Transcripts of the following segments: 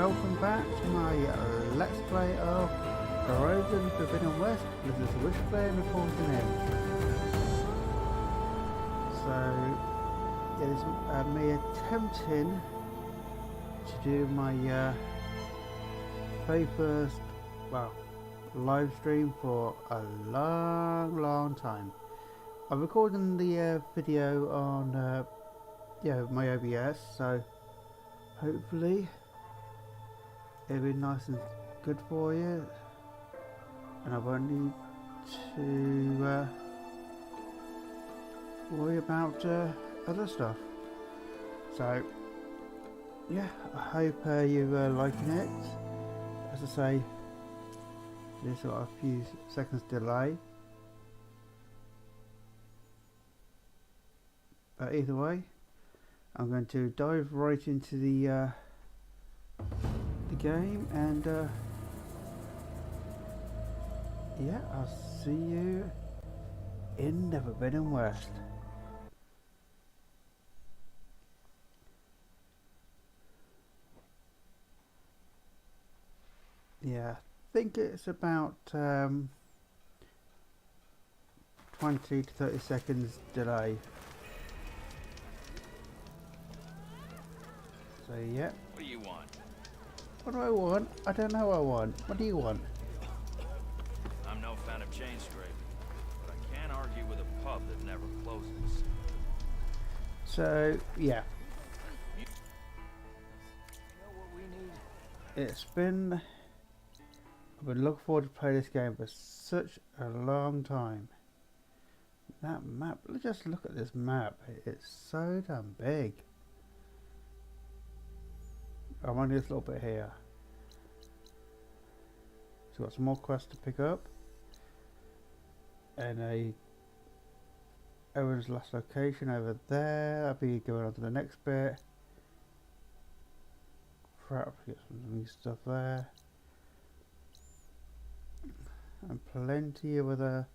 welcome back to my Let's Play of Horizon Forbidden West. This is Wishblend reporting in. So, it is me attempting to do my very first, well, live stream for a long time. I'm recording the video on my OBS, so hopefully it'll be nice and good for you, and I won't need to worry about other stuff. So yeah, I hope you're liking it. As I say, there's got a few seconds delay, but either way, I'm going to dive right into the game, and yeah, I'll see you in the Forbidden West. Yeah, I think it's about 20 to 30 seconds delay. So yeah. What do you want? What do I want? I don't know what I want. What do you want? I'm no fan of chain scraping, but I can't argue with a pub that never closes. So yeah. You know what we need? I've been looking forward to play this game for such a long time. That map, just look at this map. It's so damn big. I'm only this little bit here. So got some more quests to pick up, and Owen's last location over there. I'll be going on to the next bit. Crap, get some new stuff there, and plenty of other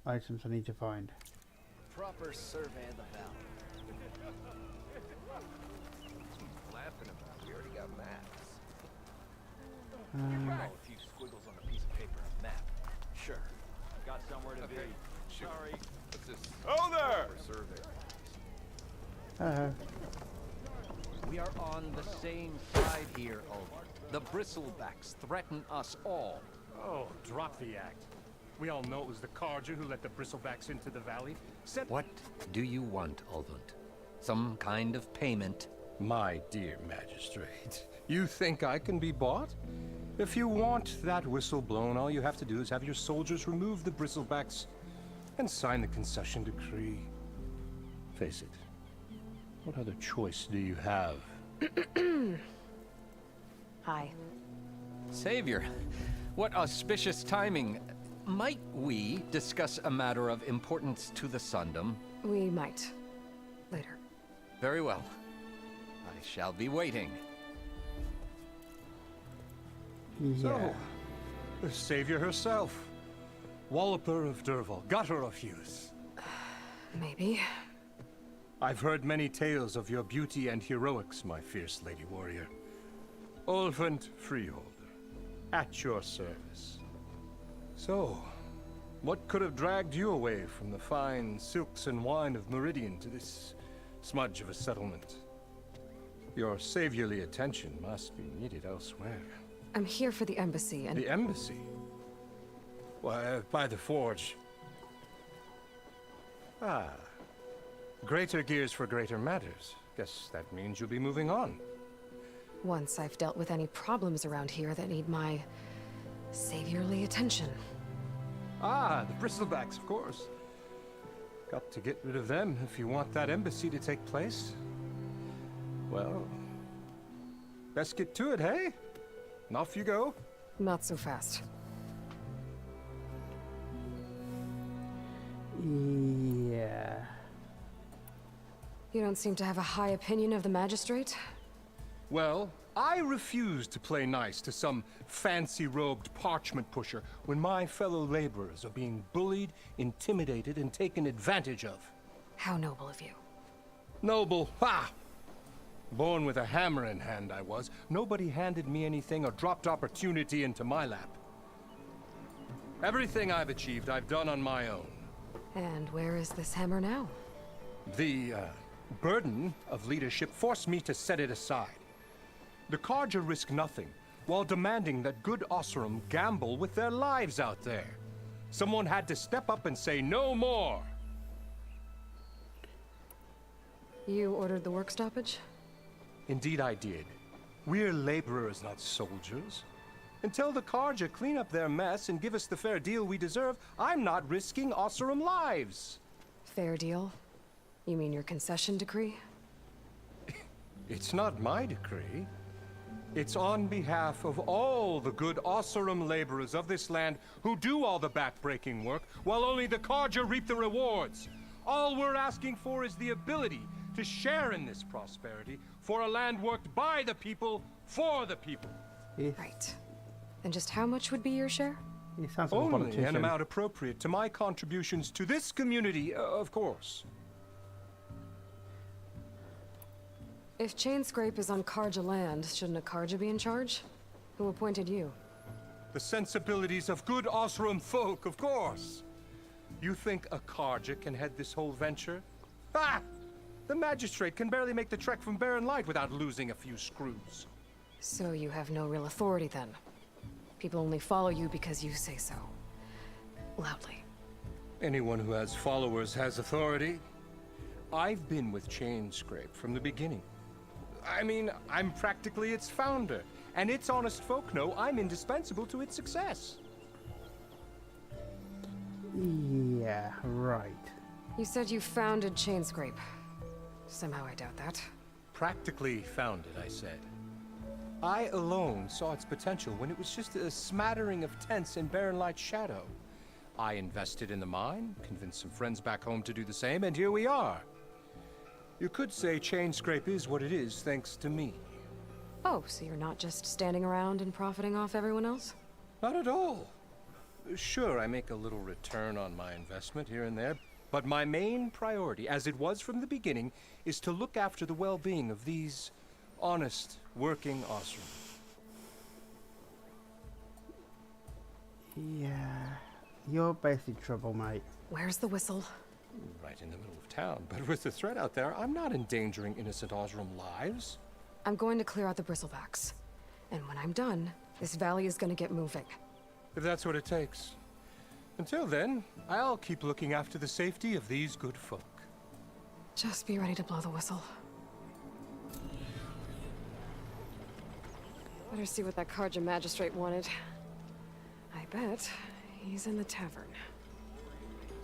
items I need to find. Proper survey of the valley. Laughing about. We already got maps. Oh, a few squiggles on a piece of paper. A map. Sure. Got somewhere to be. Sorry. What's this? Oh there! Survey. We are on the same side here, Ulver. The bristlebacks threaten us all. Oh, drop the act. We all know it was the Carja who let the bristlebacks into the valley. What do you want, Ulvund? Some kind of payment? My dear magistrate, you think I can be bought? If you want that whistle blown, all you have to do is have your soldiers remove the bristlebacks and sign the concession decree. Face it, what other choice do you have? Hi. Savior, what auspicious timing. Might we discuss a matter of importance to the Sundom? We might. Later. Very well. I shall be waiting. Yeah. So, the savior herself. Walloper of Derval, gutter of youth. Maybe. I've heard many tales of your beauty and heroics, my fierce lady warrior. Ulvund Freeholder, at your service. So, what could have dragged you away from the fine silks and wine of Meridian to this smudge of a settlement? Your saviorly attention must be needed elsewhere. I'm here for the embassy and... The embassy? Why, by the forge. Ah. Greater gears for greater matters. Guess that means you'll be moving on. Once I've dealt with any problems around here that need my saviorly attention. Ah, the bristlebacks, of course. Got to get rid of them if you want that embassy to take place. Well, best get to it, hey? And off you go. Not so fast. Yeah. You don't seem to have a high opinion of the magistrate? Well, I refuse to play nice to some fancy-robed parchment pusher when my fellow laborers are being bullied, intimidated, and taken advantage of. How noble of you. Noble, ha! Born with a hammer in hand, I was. Nobody handed me anything or dropped opportunity into my lap. Everything I've achieved, I've done on my own. And where is this hammer now? The burden of leadership forced me to set it aside. The Carja risk nothing, while demanding that good Osseram gamble with their lives out there. Someone had to step up and say no more. You ordered the work stoppage? Indeed I did. We're laborers, not soldiers. Until the Carja clean up their mess and give us the fair deal we deserve, I'm not risking Osseram lives. Fair deal? You mean your concession decree? It's not my decree. It's on behalf of all the good Osseram laborers of this land who do all the backbreaking work, while only the Carja reap the rewards. All we're asking for is the ability to share in this prosperity for a land worked by the people, for the people. Right. And just how much would be your share? He sounds like a Only politician. an amount appropriate to my contributions to this community, of course. If Chainscrape is on Carja land, shouldn't a Carja be in charge? Who appointed you? The sensibilities of good Osseram folk, of course. You think a Carja can head this whole venture? Ah! The magistrate can barely make the trek from Barren Light without losing a few screws. So you have no real authority then? People only follow you because you say so. Loudly. Anyone who has followers has authority. I've been with Chainscrape from the beginning. I mean, I'm practically its founder, and its honest folk know I'm indispensable to its success. Yeah, right. You said you founded Chainscrape. Somehow I doubt that. Practically founded, I said. I alone saw its potential when it was just a smattering of tents in Barren Light's shadow. I invested in the mine, convinced some friends back home to do the same, and here we are. You could say Chainscrape is what it is thanks to me. Oh, so you're not just standing around and profiting off everyone else? Not at all. Sure, I make a little return on my investment here and there, but my main priority, as it was from the beginning, is to look after the well-being of these honest, working Osseram. Yeah, you're basically trouble, mate. Where's the whistle? Right in the middle of town, but with the threat out there, I'm not endangering innocent Osseram lives. I'm going to clear out the bristlebacks. And when I'm done, this valley is going to get moving. If that's what it takes. Until then, I'll keep looking after the safety of these good folk. Just be ready to blow the whistle. Better see what that Carja magistrate wanted. I bet he's in the tavern.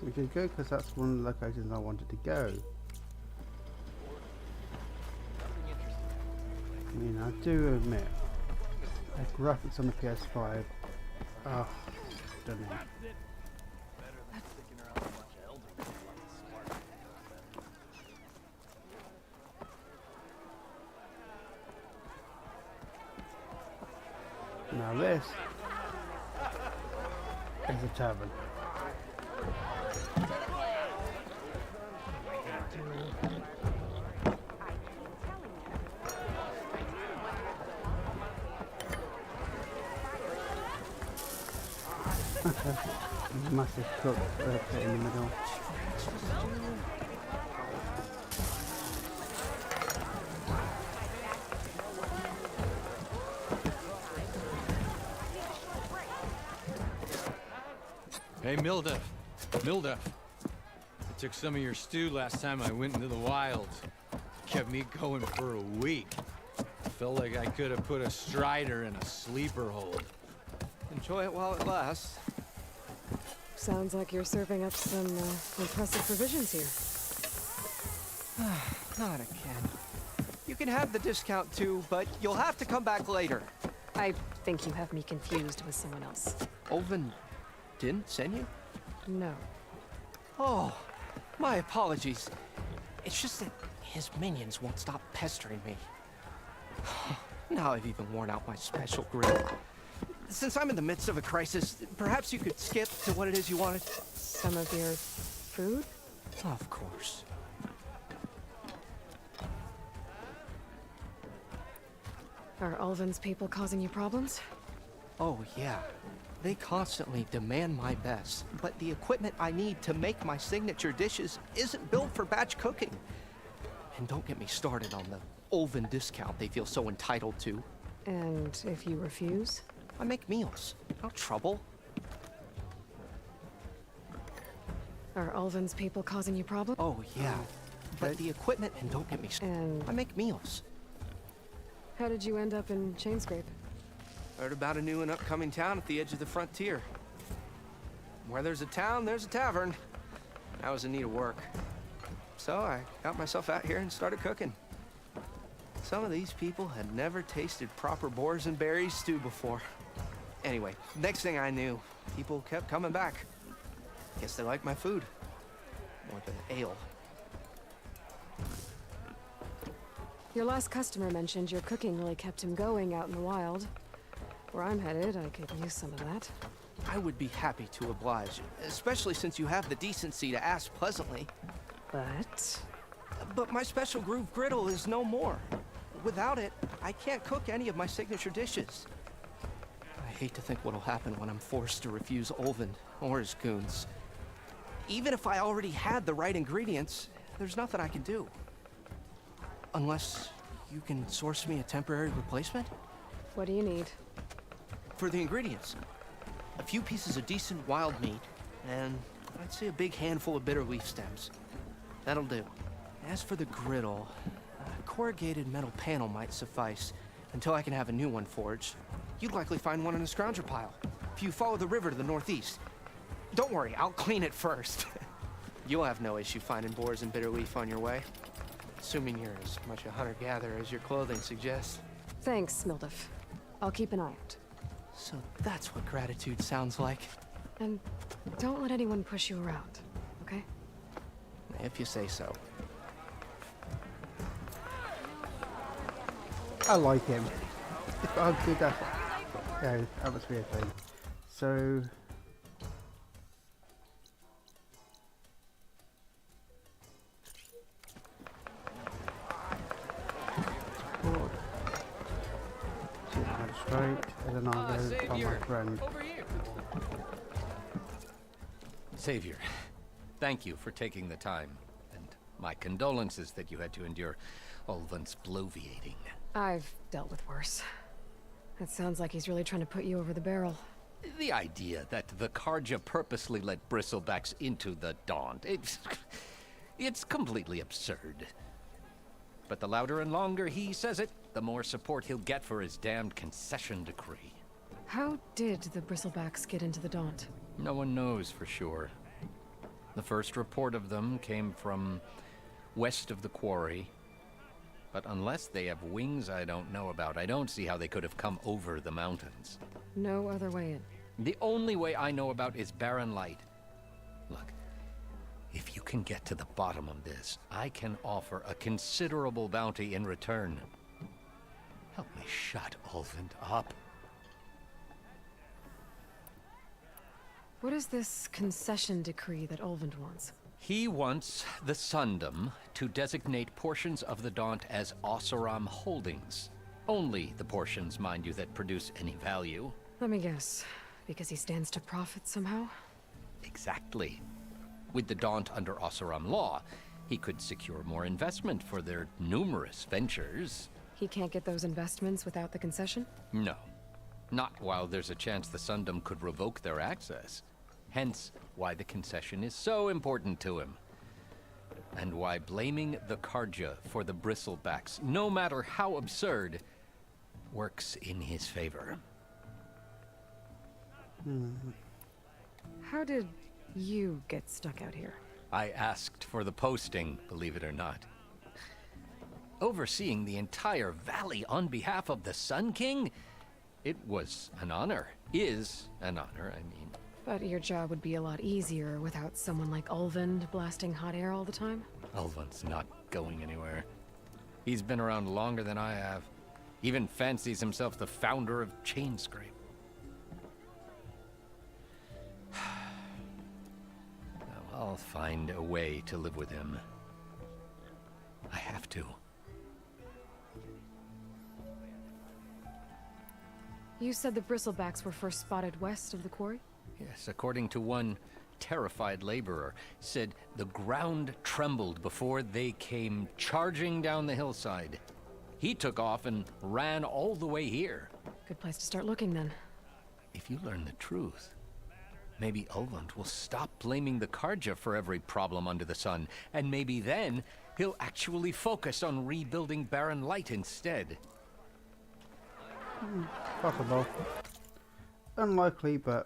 Which is good, because that's one of the locations I wanted to go. I mean, I do admit, the graphics on the PS5 are stunning. Now this is a tavern. Massive cook pit in the middle. Hey, Milda. I took some of your stew last time I went into the wilds. Kept me going for a week. Felt like I could have put a strider in a sleeper hold. Enjoy it while it lasts. Sounds like you're serving up some impressive provisions here. Not again. You can have the discount too, but you'll have to come back later. I think you have me confused with someone else. Olvin didn't send you? No. Oh, my apologies. It's just that his minions won't stop pestering me. Now I've even worn out my special grin. Since I'm in the midst of a crisis, perhaps you could skip to what it is you wanted? Some of your food? Of course. Are Ulvin's people causing you problems? Oh, yeah. They constantly demand my best, but the equipment I need to make my signature dishes isn't built for batch cooking. And don't get me started on the Ulvin discount they feel so entitled to. And if you refuse? I make meals. No trouble. Are Ulvin's people causing you problems? Oh, yeah. But the equipment, and don't get me started. And I make meals. how did you end up in Chainscrape? Heard about a new and upcoming town at the edge of the frontier. Where there's a town, there's a tavern. I was in need of work. So I got myself out here and started cooking. Some of these people had never tasted proper boars and berries stew before. Anyway, next thing I knew, people kept coming back. Guess they like my food. More than ale. Your last customer mentioned your cooking really kept him going out in the wild. Where I'm headed, I could use some of that. I would be happy to oblige, especially since you have the decency to ask pleasantly. But my special groove griddle is no more. Without it, I can't cook any of my signature dishes. I hate to think what'll happen when I'm forced to refuse Ulvin or his goons. Even if I already had the right ingredients, there's nothing I can do. Unless you can source me a temporary replacement? What do you need? For the ingredients, a few pieces of decent wild meat, and I'd say a big handful of bitter leaf stems. That'll do. As for the griddle, a corrugated metal panel might suffice until I can have a new one forged. You'd likely find one in a scrounger pile, if you follow the river to the northeast. Don't worry, I'll clean it first. You'll have no issue finding boars and bitter leaf on your way. Assuming you're as much a hunter-gatherer as your clothing suggests. Thanks, Mildef. I'll keep an eye out. So that's what gratitude sounds like. And don't let anyone push you around, okay? If you say so. I like him. It's got a good atmosphere thing. So straight, and then I'll go find my friend. Savior, thank you for taking the time, and my condolences that you had to endure Ulvin's bloviating. I've dealt with worse. It sounds like he's really trying to put you over the barrel. The idea that the Karja purposely let bristlebacks into the Daunt, it's completely absurd. But the louder and longer he says it, the more support he'll get for his damned concession decree. How did the Bristlebacks get into the Daunt? No one knows for sure. The first report of them came from west of the quarry. But unless they have wings I don't know about, I don't see how they could have come over the mountains. No other way in. The only way I know about is barren light. Look, if you can get to the bottom of this, I can offer a considerable bounty in return. Help me shut Ulvin up. What is this concession decree that Ulvin wants? He wants the Sundom to designate portions of the Daunt as Oseram holdings. Only the portions, mind you, that produce any value. Let me guess. Because he stands to profit somehow? Exactly. With the Daunt under Oseram law, he could secure more investment for their numerous ventures. He can't get those investments without the concession? No. Not while there's a chance the Sundom could revoke their access. Hence, why the concession is so important to him. And why blaming the Karja for the bristlebacks, no matter how absurd, works in his favor. How did you get stuck out here? I asked for the posting, believe it or not. Overseeing the entire valley on behalf of the Sun King? It was an honor. Is an honor, I mean. But your job would be a lot easier without someone like Ulvin blasting hot air all the time? Ulvin's not going anywhere. He's been around longer than I have. Even fancies himself the founder of Chainscrape. I'll find a way to live with him. I have to. You said the bristlebacks were first spotted west of the quarry? Yes, according to one terrified laborer, said the ground trembled before they came charging down the hillside. He took off and ran all the way here. Good place to start looking, then. If you learn the truth, maybe Ulvund will stop blaming the Karja for every problem under the sun, and maybe then he'll actually focus on rebuilding Barren Light instead. Possible. Unlikely, but...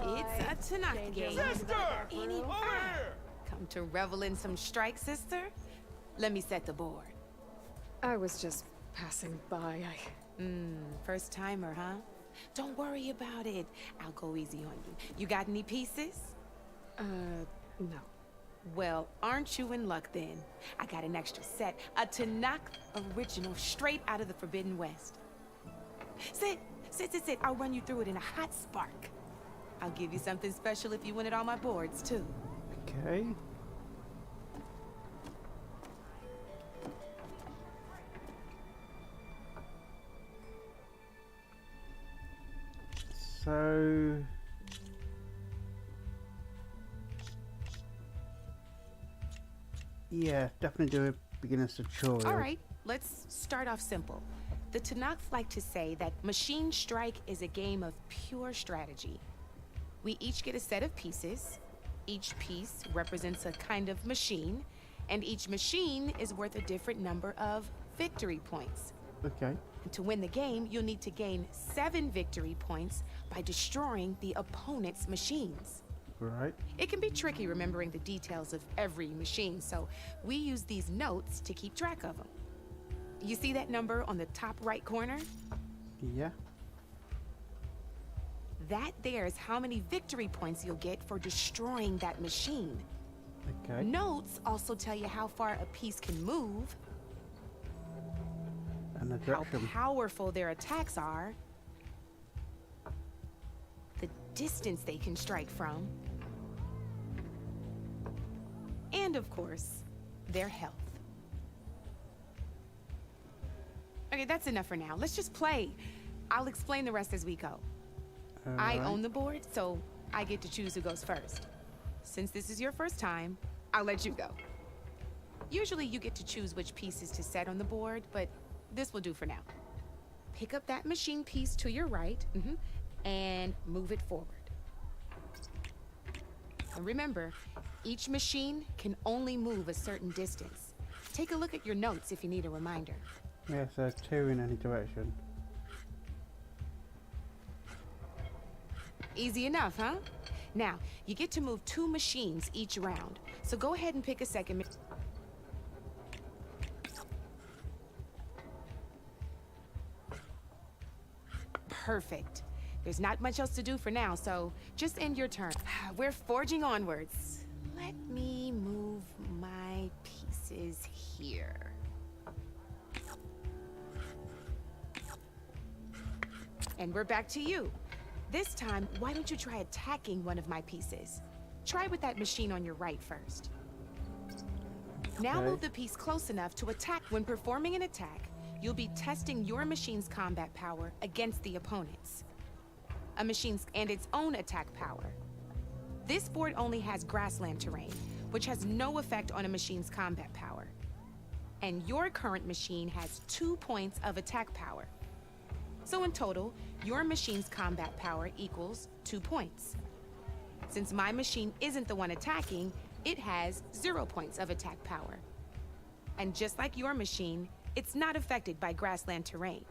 It's a tonight game. Sister! Any Over here! Come to revel in some strike, sister? Let me set the board. I was just passing by. First timer, huh? Don't worry about it. I'll go easy on you. You got any pieces? No. Well, aren't you in luck then? I got an extra set, a Tanakh original, straight out of the Forbidden West. Sit. I'll run you through it in a hot spark. I'll give you something special if you win at all my boards, too. Okay. So... yeah, definitely do a beginner's tutorial. All right, let's start off simple. The Tanakh like to say that Machine Strike is a game of pure strategy. We each get a set of pieces. Each piece represents a kind of machine, and each machine is worth a different number of victory points. Okay. And to win the game, you'll need to gain 7 victory points by destroying the opponent's machines. Right. It can be tricky remembering the details of every machine, so we use these notes to keep track of them. You see that number on the top right corner? Yeah. That there is how many victory points you'll get for destroying that machine. Okay. Notes also tell you how far a piece can move, And the how direction. powerful their attacks are, the distance they can strike from, and of course, their health. Okay, that's enough for now. Let's just play. I'll explain the rest as we go. I Alright. own the board, so I get to choose who goes first. Since this is your first time, I'll let you go. Usually you get to choose which pieces to set on the board, but this will do for now. Pick up that machine piece to your right, and move it forward. And remember, each machine can only move a certain distance. Take a look at your notes if you need a reminder. Yeah, so 2 in any direction. Easy enough, huh? Now, you get to move 2 machines each round, so go ahead and pick a second. Perfect. There's not much else to do for now, so just end your turn. We're forging onwards. Let me move my pieces here. And we're back to you. This time, why don't you try attacking one of my pieces? Try with that machine on your right first. Now Okay. move the piece close enough to attack. When performing an attack, you'll be testing your machine's combat power against the opponent's. A machine's and its own attack power. This board only has grassland terrain, which has no effect on a machine's combat power. And your current machine has 2 points of attack power. So in total, your machine's combat power equals 2 points. Since my machine isn't the one attacking, it has 0 points of attack power. And just like your machine, it's not affected by grassland terrain.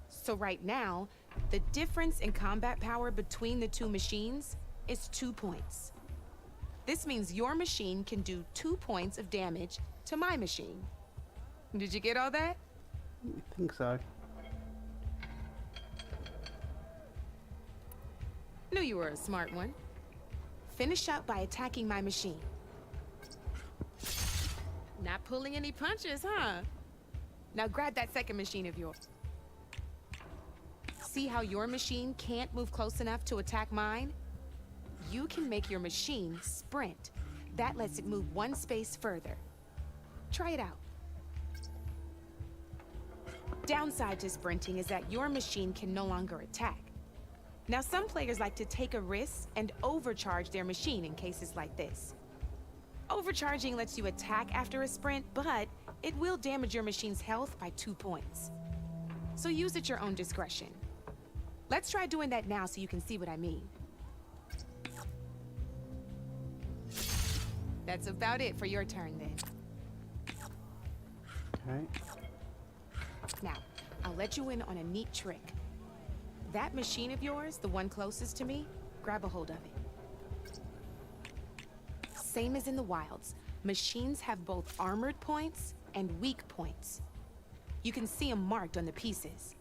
So right now, the difference in combat power between the 2 machines is 2 points. This means your machine can do 2 points of damage to my machine. Did you get all that? I think so. Knew you were a smart one. Finish up by attacking my machine. Not pulling any punches, huh? Now grab that second machine of yours. See how your machine can't move close enough to attack mine? you can make your machine sprint. That lets it move one space further. Try it out. Downside to sprinting is that your machine can no longer attack. Now, some players like to take a risk and overcharge their machine in cases like this. Overcharging lets you attack after a sprint, but it will damage your machine's health by 2 points. So use at your own discretion. Let's try doing that now so you can see what I mean. That's about it for your turn then. Okay. Now, I'll let you in on a neat trick. That machine of yours, the one closest to me, grab a hold of it. Same as in the wilds, machines have both armored points and weak points. You can see them marked on the pieces.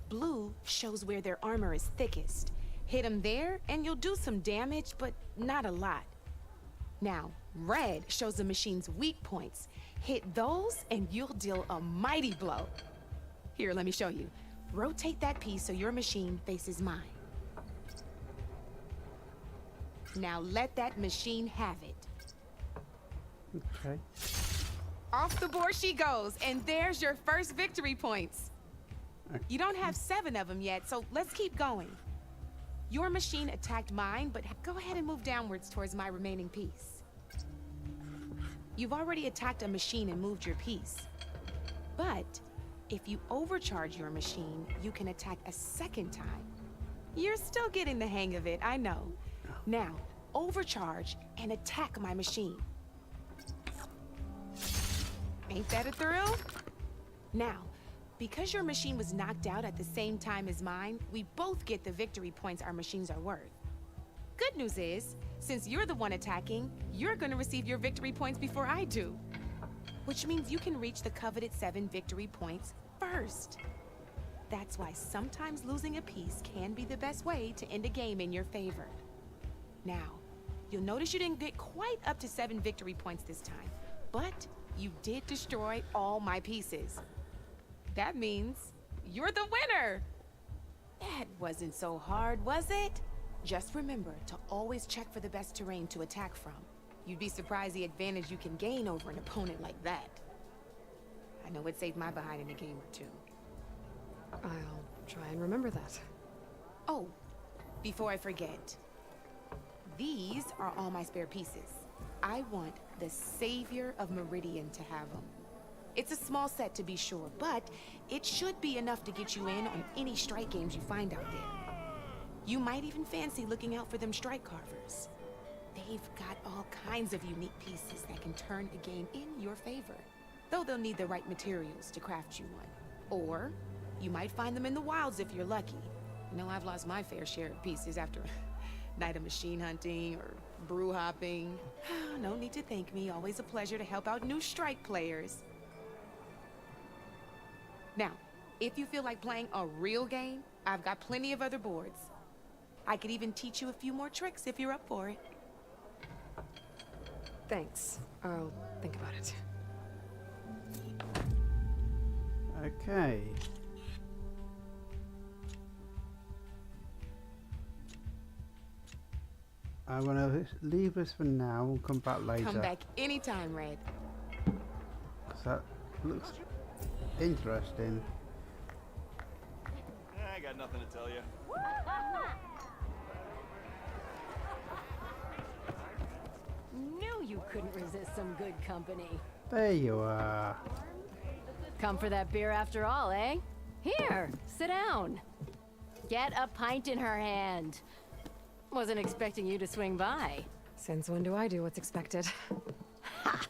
Blue shows where their armor is thickest. Hit them there and you'll do some damage, but not a lot. Now, red shows the machine's weak points. Hit those and you'll deal a mighty blow. Here, let me show you. Rotate that piece so your machine faces mine. Now let that machine have it. Okay. Off the board she goes, and there's your first victory points. You don't have 7 of them yet, so let's keep going. Your machine attacked mine, but go ahead and move downwards towards my remaining piece. You've already attacked a machine and moved your piece. But if you overcharge your machine, you can attack a second time. You're still getting the hang of it, I know. Now, overcharge and attack my machine. Ain't that a thrill? Now, because your machine was knocked out at the same time as mine, we both get the victory points our machines are worth. Good news is, since you're the one attacking, you're gonna receive your victory points before I do. Which means you can reach the coveted 7 victory points first. That's why sometimes losing a piece can be the best way to end a game in your favor. Now, you'll notice you didn't get quite up to 7 victory points this time, but you did destroy all my pieces. That means you're the winner! That wasn't so hard, was it? Just remember to always check for the best terrain to attack from. You'd be surprised the advantage you can gain over an opponent like that. I know it saved my behind in a game or two. I'll try and remember that. Oh, before I forget. These are all my spare pieces. I want the Savior of Meridian to have them. It's a small set to be sure, but it should be enough to get you in on any strike games you find out there. You might even fancy looking out for them strike carvers. They've got all kinds of unique pieces that can turn a game in your favor, though they'll need the right materials to craft you one. Or you might find them in the wilds if you're lucky. You know, I've lost my fair share of pieces after a night of machine hunting or brew hopping. No need to thank me. Always a pleasure to help out new strike players. Now, if you feel like playing a real game, I've got plenty of other boards. I could even teach you a few more tricks if you're up for it. Thanks. I'll think about it. Okay. I'm gonna leave this for now and come back later. Come back anytime, Red. 'Cause that looks interesting. I got nothing to tell you. Knew you couldn't resist some good company. There you are. Come for that beer after all, eh? Here, sit down. Get a pint in her hand. Wasn't expecting you to swing by. Since when do I do what's expected? Ha!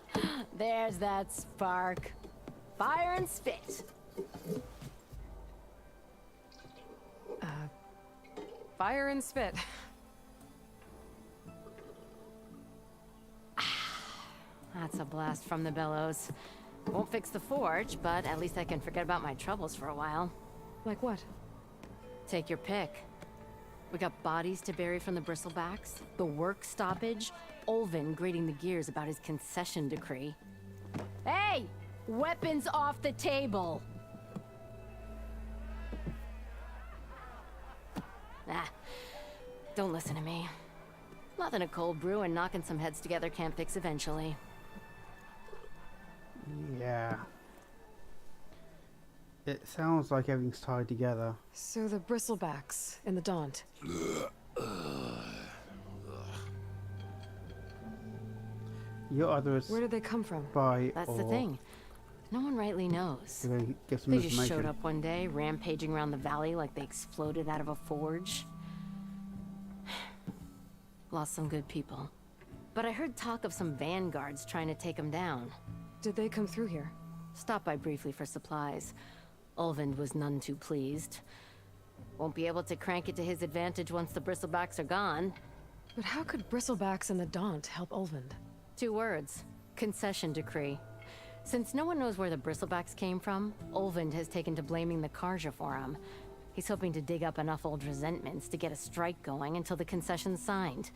There's that spark. Fire and spit. Fire and spit. That's a blast from the bellows. Won't fix the forge, but at least I can forget about my troubles for a while. Like what? Take your pick. We got bodies to bury from the bristlebacks, the work stoppage, Olvin grating the gears about his concession decree. Hey! Weapons off the table! Ah, don't listen to me. Nothing a cold brew and knocking some heads together can't fix eventually. Yeah. It sounds like everything's tied together. So the bristlebacks in the Daunt. You're either a Where did they come from? spy That's or the thing. No one rightly knows. you're gonna get some They just information. showed up one day, rampaging around the valley like they exploded out of a forge. Lost some good people. But I heard talk of some vanguards trying to take them down. Did they come through here? Stopped by briefly for supplies. Ulvund was none too pleased. Won't be able to crank it to his advantage once the bristlebacks are gone. But how could bristlebacks and the Daunt help Ulvund? 2 words. Concession decree. Since no one knows where the bristlebacks came from, Ulvund has taken to blaming the Karja for him. He's hoping to dig up enough old resentments to get a strike going until the concession's signed.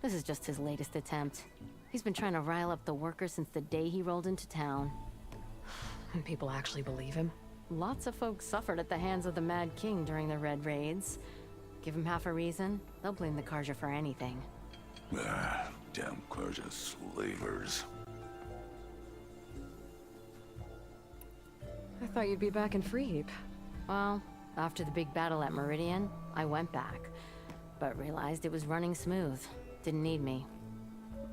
This is just his latest attempt. He's been trying to rile up the workers since the day he rolled into town. And people actually believe him? Lots of folks suffered at the hands of the Mad King during the Red Raids. Give him half a reason, they'll blame the Karja for anything. Damn Karja slavers. I thought you'd be back in Freeheap. Well, after the big battle at Meridian, I went back. But realized it was running smooth. Didn't need me.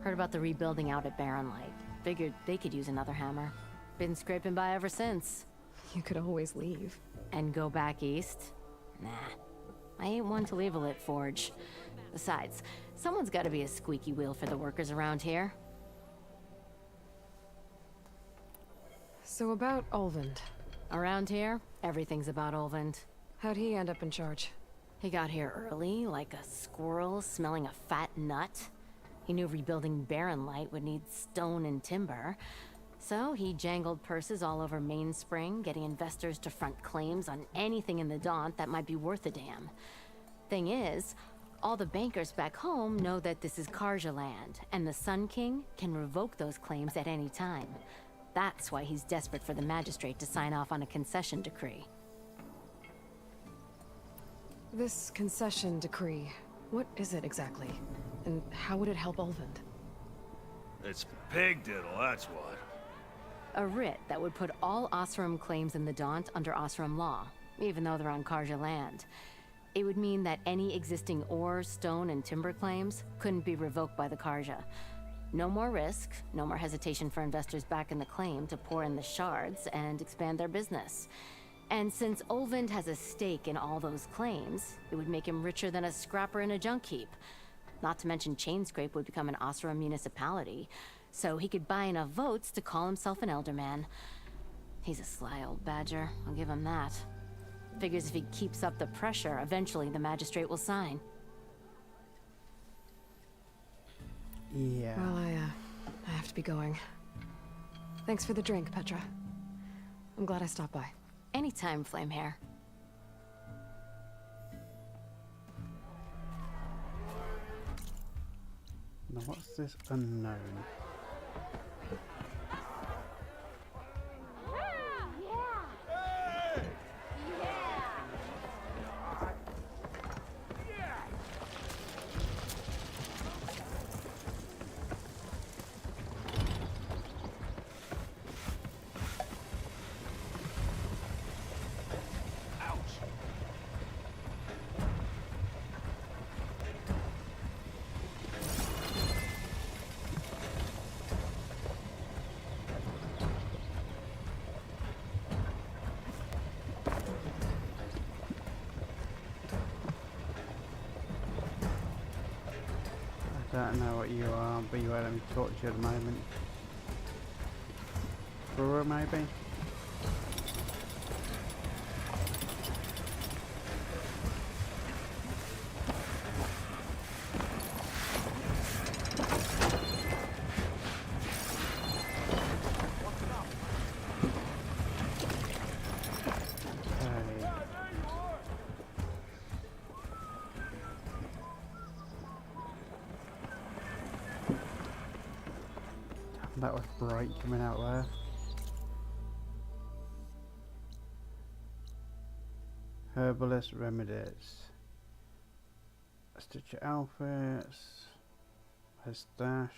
Heard about the rebuilding out at Barren Light. Figured they could use another hammer. Been scraping by ever since. You could always leave. And go back east? Nah. I ain't one to leave a lit forge. Besides, someone's gotta be a squeaky wheel for the workers around here. So about Ulvund. Around here, everything's about Ulvund. How'd he end up in charge? He got here early, like a squirrel smelling a fat nut. He knew rebuilding Barren Light would need stone and timber. So he jangled purses all over Mainspring, getting investors to front claims on anything in the Daunt that might be worth a damn. Thing is, all the bankers back home know that this is Karja land, and the Sun King can revoke those claims at any time. That's why he's desperate for the magistrate to sign off on a concession decree. This concession decree, what is it exactly? And how would it help Ulvund? It's pig diddle, that's what. A writ that would put all Osram claims in the Daunt under Osram law, even though they're on Karja land. It would mean that any existing ore, stone, and timber claims couldn't be revoked by the Karja. No more risk, no more hesitation for investors back in the claim to pour in the shards and expand their business. And since Ulvund has a stake in all those claims, it would make him richer than a scrapper in a junk heap. Not to mention Chainscrape would become an Osram municipality, so he could buy enough votes to call himself an elderman. He's a sly old badger, I'll give him that. Figures if he keeps up the pressure, eventually the magistrate will sign. Yeah. Well, I have to be going. Thanks for the drink, Petra. I'm glad I stopped by. Anytime, Flamehair. Now what's this unknown? I don't know what you are, but you are let me talk to you at the moment. Brewer, maybe? Okay. That was bright coming out there. Herbalist remedies. Stitcher outfits. A stash.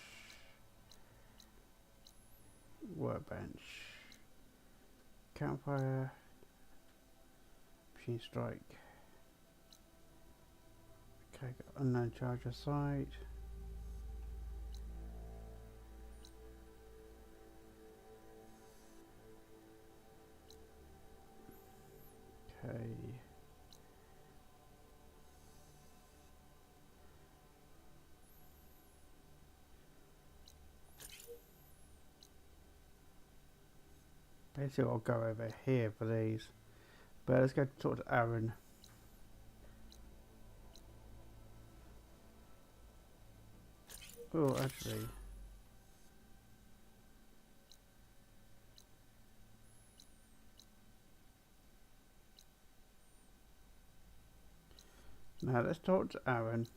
Workbench. Campfire. Machine strike. Okay, got unknown charger site. Okay. Basically I'll go over here for these. But let's go talk to Aaron. Oh, actually. Now let's talk to Aaron.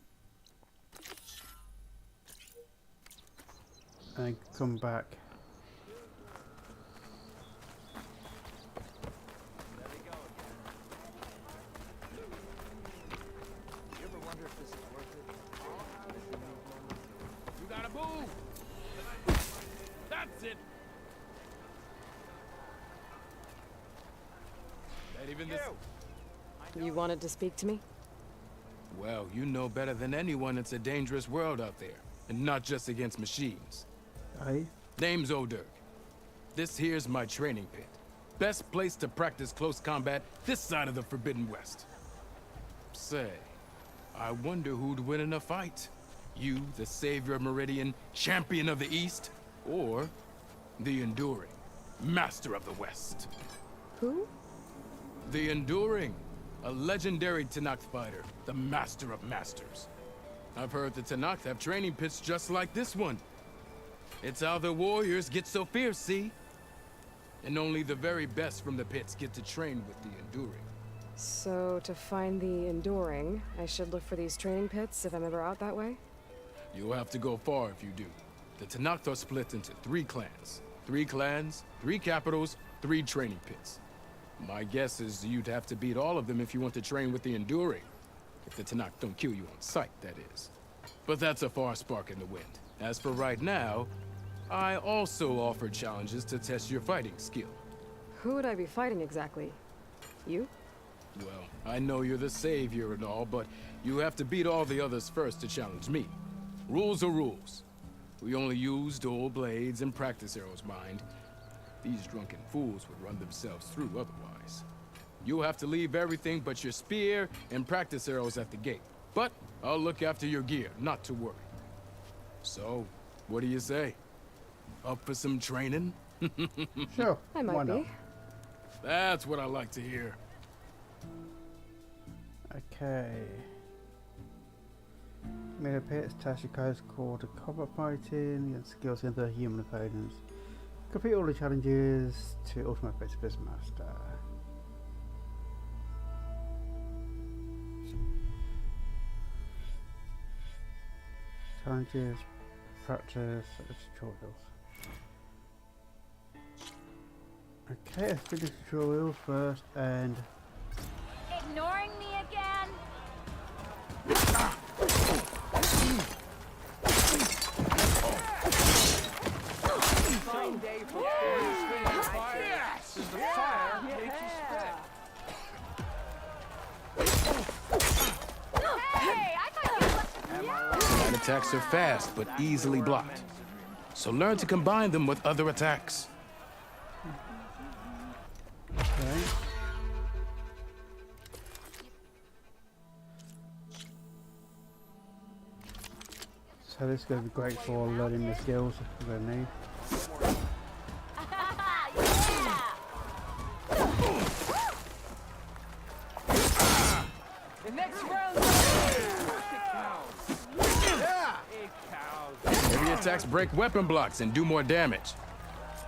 And come back. You wanted to speak to me? Well, you know better than anyone it's a dangerous world out there, and not just against machines. Aye. Name's O'Dirk. This here's my training pit. Best place to practice close combat this side of the Forbidden West. Say, I wonder who'd win in a fight. You, the savior of Meridian, champion of the East, or the Enduring, master of the West. Who? The Enduring, a legendary Tenakth fighter, the master of masters. I've heard the Tenakth have training pits just like this one. It's how the warriors get so fierce, see? And only the very best from the pits get to train with the Enduring. So, to find the Enduring, I should look for these training pits if I'm ever out that way? You'll have to go far if you do. The Tenakth are split into 3 clans. 3 clans, 3 capitals, 3 training pits. My guess is you'd have to beat all of them if you want to train with the Enduring. If the Tenakth don't kill you on sight, that is. But that's a far spark in the wind. As for right now, I also offer challenges to test your fighting skill. Who would I be fighting exactly? You? Well, I know you're the savior and all, but you have to beat all the others first to challenge me. Rules are rules. We only use dual blades and practice arrows, mind. These drunken fools would run themselves through otherwise. You'll have to leave everything but your spear and practice arrows at the gate. But I'll look after your gear, not to worry. So, what do you say? Up for some training? Sure, I might why be. not? That's what I like to hear. Okay. Made a pits, Tashiko's called to combat fighting and skills into human opponents. Complete all the challenges to ultimate base master. Challenges, practice, tutorials. Okay, let's do the tutorial first and Ignoring me again? Fine day for fire. Yes! The fire makes you sweat. Hey, I thought you Light attacks are fast, but easily blocked. So learn to combine them with other attacks. okay. So this is going to be great for learning the skills we're going to need. The next round. Heavy attacks break weapon blocks and do more damage.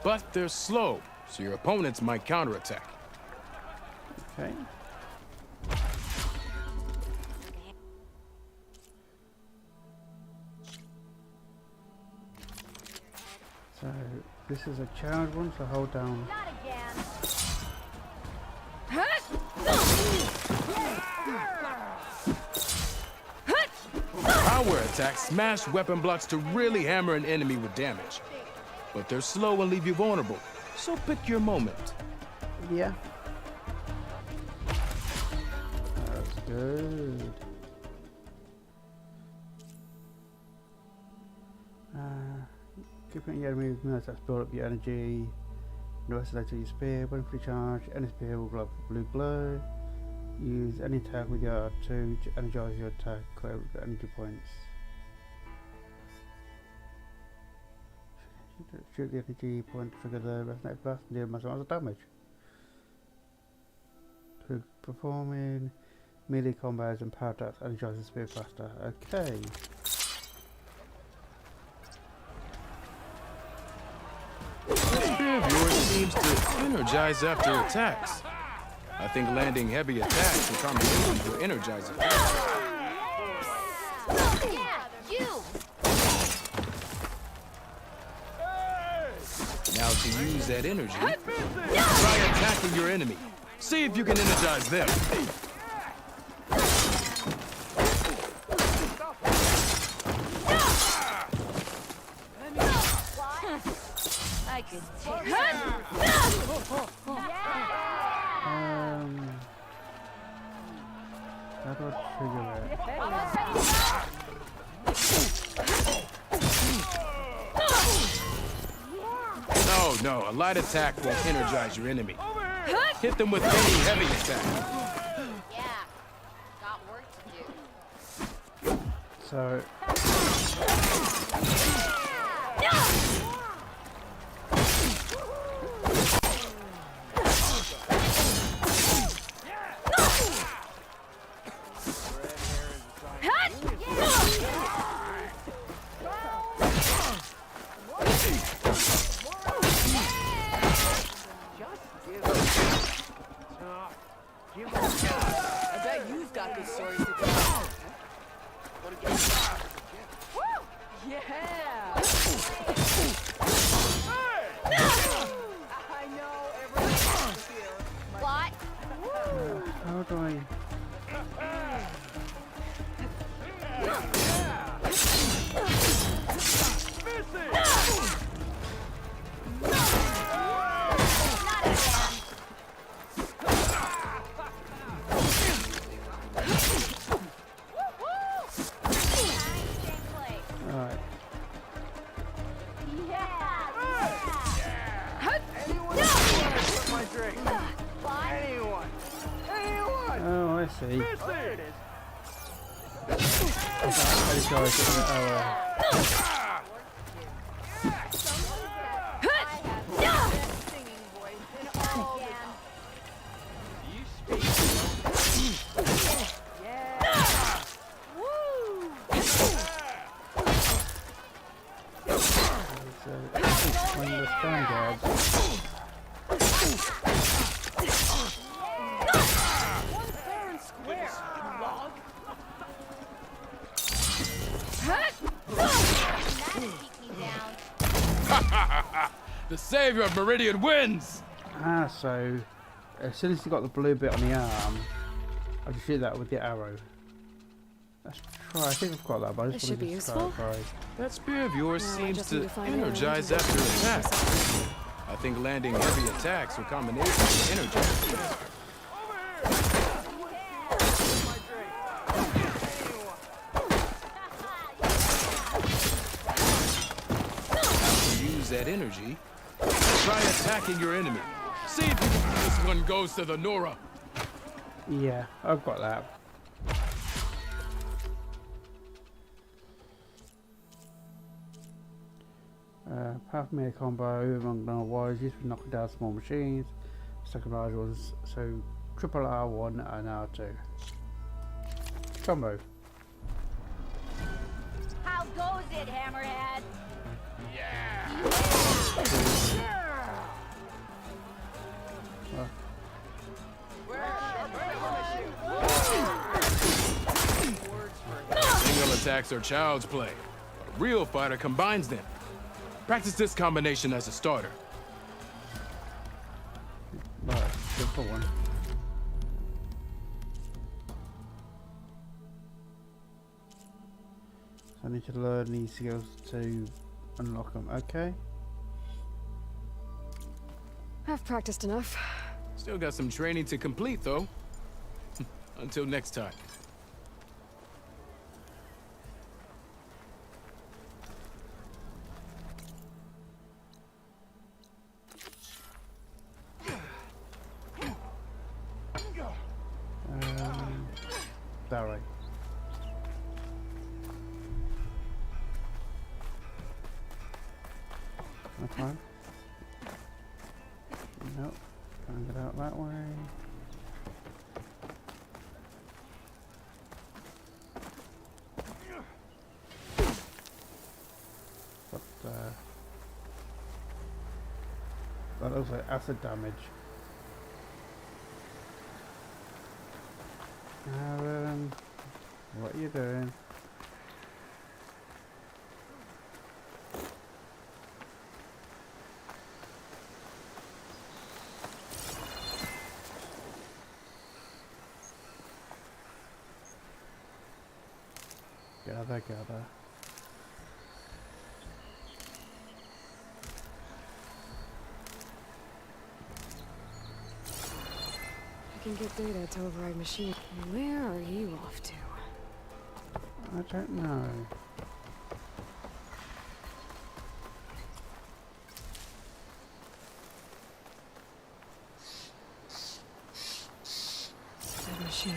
But they're slow, so your opponents might counterattack. Okay. So this is a challenge one, so hold down. Not again. Power attacks smash weapon blocks to really hammer an enemy with damage. But they're slow and leave you vulnerable, so pick your moment. Yeah. That's good. Keeping your enemy with minutes that's build up your energy. The rest of your spear, when free charge, any spear will glow up with blue glow. Use any attack with your R2 to energize your attack, collect energy points. Shoot the energy point to trigger the resonate blast and deal massive amounts of damage. To performing melee combos and power attacks, energize the spear faster. Okay. Yours seems to energize after attacks. I think landing heavy attacks in combination will energize it. Yeah, you! Now to use that energy, try attacking your enemy. See if you can energize them. I could take How do I trigger it? No, a light attack won't energize your enemy. Hit them with any heavy attack. Yeah, got work to do. So I bet you've got good stories to tell. Yeah! I know everyone's here. What? how do I? Alright. Oh, I see. There it is. When the stun guards. The savior of Meridian wins! Ah, so as soon as you got the blue bit on the arm, I just shoot that with the arrow. Let's try. I think I've got that, but I just This want should to be just useful. clarify. That spear of yours Now I seems just need to to find out energize what to after do. attacks. I think landing heavy attacks in combination with energy. Use that energy. Try attacking your enemy. See if this one goes to the Nora. Yeah, I've got that. Apart from a combo among the wires used for knocking down small machines, second large ones, so triple R1 and R2. Combo. How goes it, Hammerhead? Single attacks are child's play. A real fighter combines them. Practice this combination as a starter. Right, simple one. I need to learn these skills to unlock them. Okay. I've practiced enough. Still got some training to complete, though. Until next time. That way. That's fine. Nope. Can't get out that way. But that looks like acid damage. Aaron, what are you doing? Gather, gather. I can get data to override machine. Where are you off to? I don't know. Dead machine.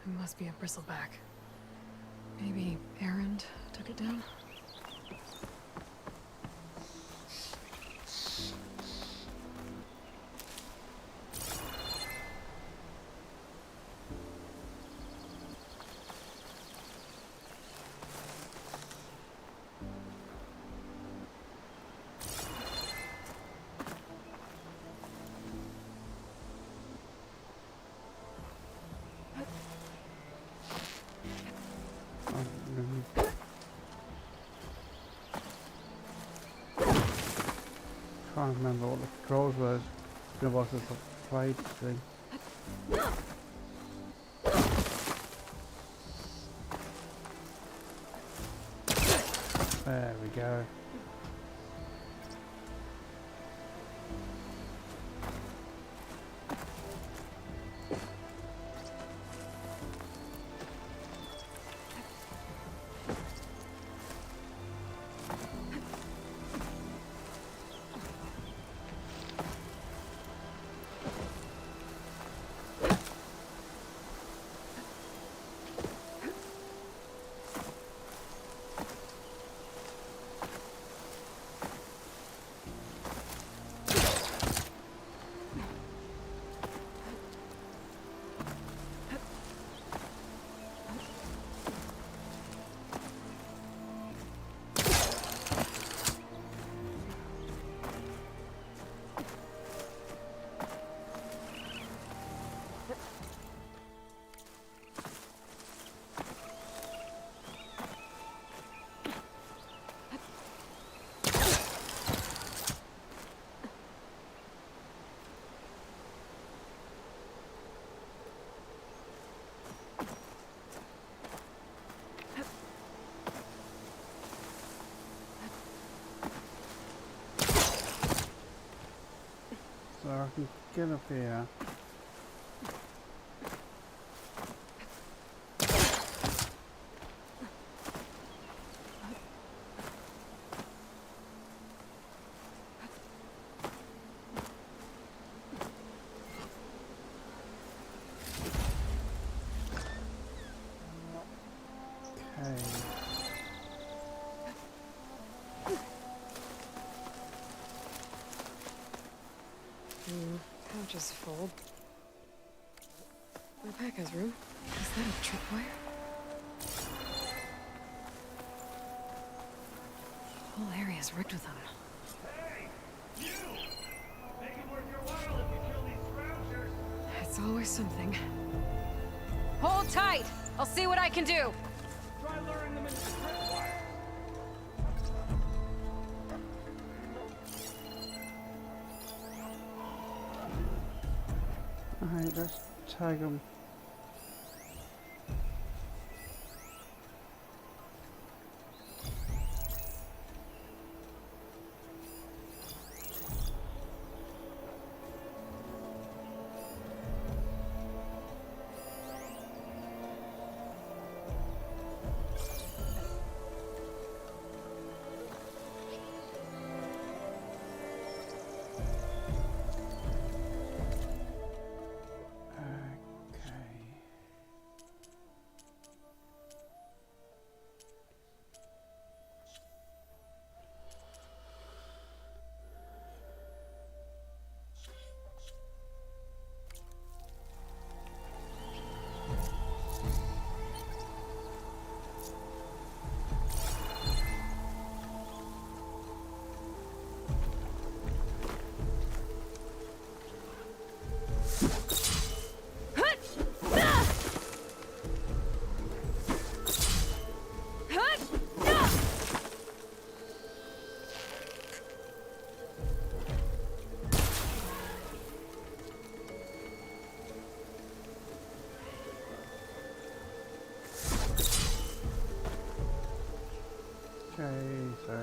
It must be a bristleback. Maybe Errand took it down? Can't remember what the controls was. It was a played thing. There we go. So I can get up here. Okay. Pouch is full. My pack has room. Is that a tripwire? The whole area's rigged with them. Hey! You! Make it worth your while if you kill these scroungers! It's always something. Hold tight! I'll see what I can do! Try luring them into the tripwire! Alright, let's tag them. so...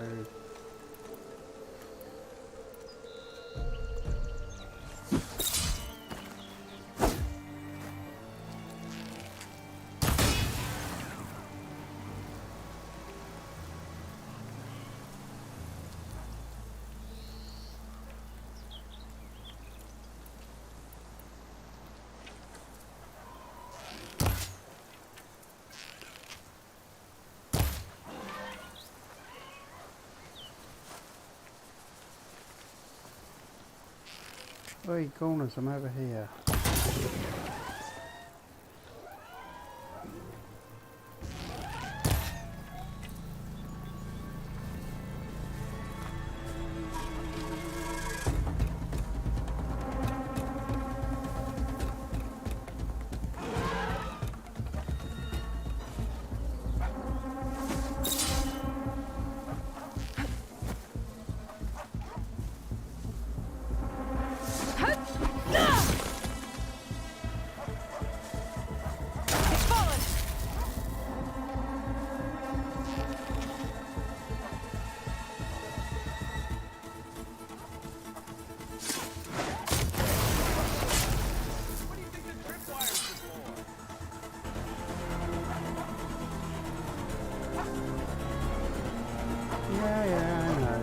Hey, corners, I'm over here. Yeah, I know.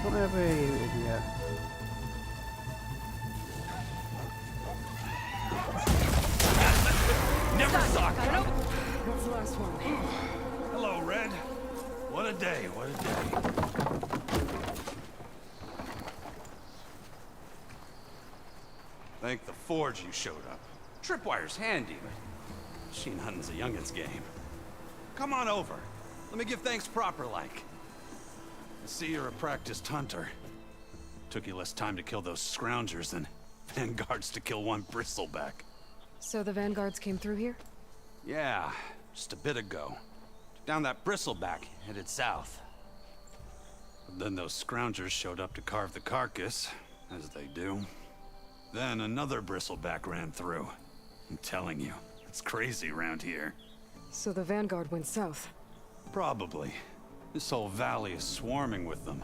Whatever, you idiot. Never suck! That's the last one. Hello, Red. What a day, what a day. Thank the Forge you showed up. Tripwire's handy, but machine hunting's a youngin's game. Come on over. Let me give thanks proper like. I see you're a practiced hunter. Took you less time to kill those scroungers than vanguards to kill one bristleback. So the vanguards came through here? Yeah, just a bit ago. Down that bristleback, headed south. But then those scroungers showed up to carve the carcass, as they do. Then another bristleback ran through. I'm telling you, it's crazy around here. So the vanguard went south? Probably. This whole valley is swarming with them.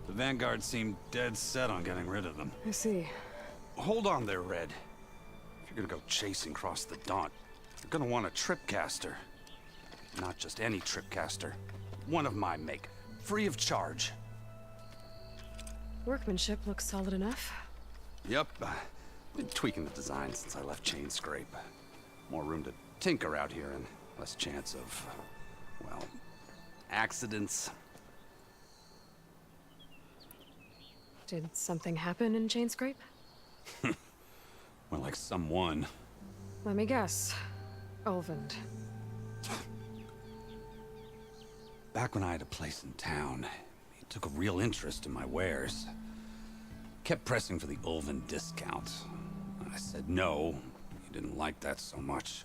The vanguard seemed dead set on getting rid of them. I see. Hold on there, Red. If you're gonna go chasing across the Daunt, you're gonna want a tripcaster. Not just any tripcaster. One of my make. Free of charge. Workmanship looks solid enough. Yep. Been tweaking the design since I left Chain Scrape. More room to tinker out here and less chance of, well, accidents. Did something happen in Chain Scrape? Well, like someone. Let me guess. Ulvund. Back when I had a place in town, he took a real interest in my wares. Kept pressing for the Ulvund discount. I said no. He didn't like that so much.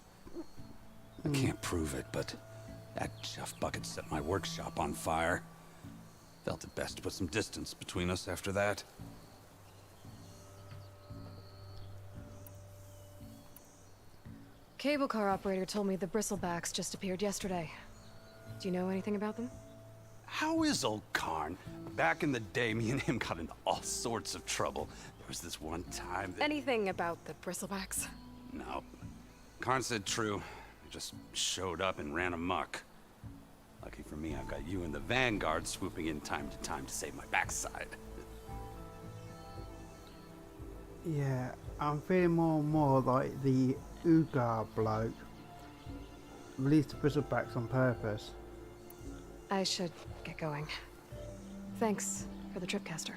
I can't prove it, but that chuff bucket set my workshop on fire. Felt it best to put some distance between us after that. Cable car operator told me the bristlebacks just appeared yesterday. Do you know anything about them? How is old Karn? Back in the day, me and him got into all sorts of trouble. There was this one time that... Anything about the bristlebacks? No. Karn said true. They just showed up and ran amok. Lucky for me, I've got you and the Vanguard swooping in time to save my backside. Yeah, I'm feeling more and more like the Ugar bloke. Released the bristlebacks on purpose. I should get going. Thanks for the tripcaster.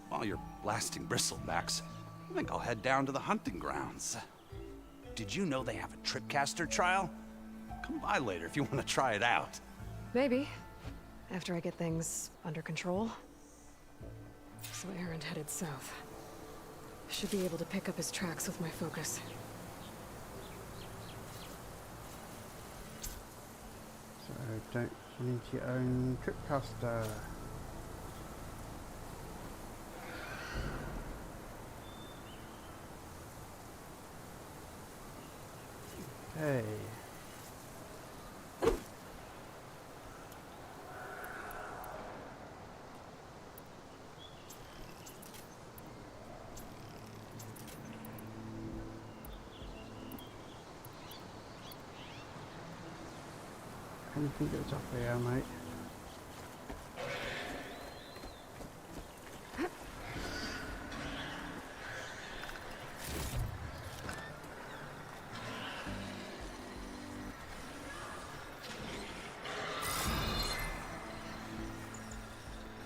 While you're blasting bristlebacks, I think I'll head down to the hunting grounds. Did you know they have a tripcaster trial? Come by later if you want to try it out. Maybe. After I get things under control. So Aaron headed south. Should be able to pick up his tracks with my focus. So don't run into your own tripcaster. Okay. Anything that's up here, mate?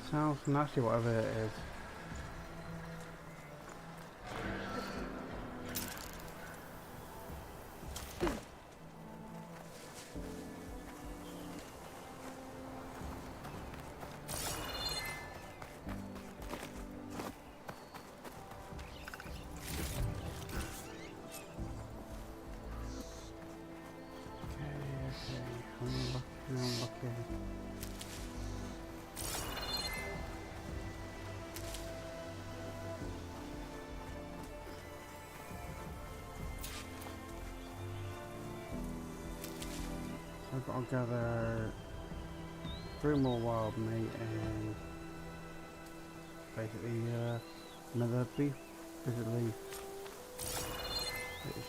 Sounds nasty, whatever it is. I'm looking. So I've got to gather 3 more wild meat and basically another beef, basically fish.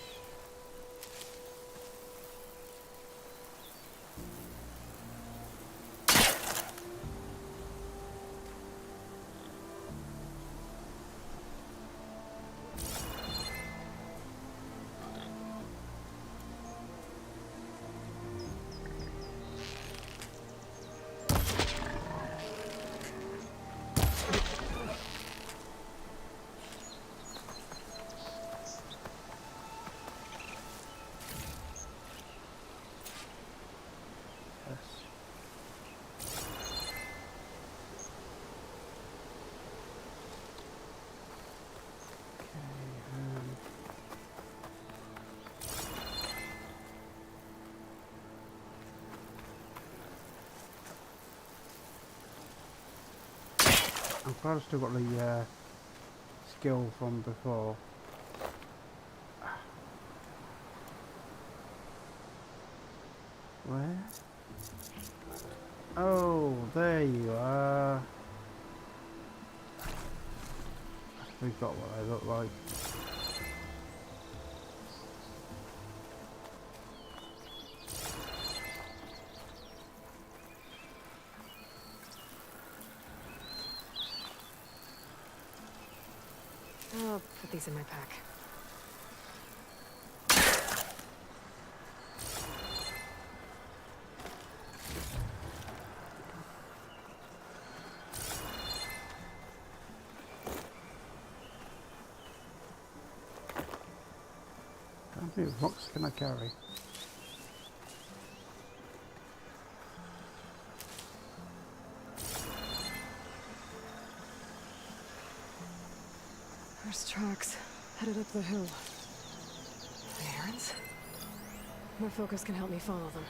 I'm glad I've still got the skill from before. Where? Oh, there you are. I forgot what they look like. I'll put these in my pack. How many rocks can I carry? First tracks headed up the hill. The errands? My focus can help me follow them.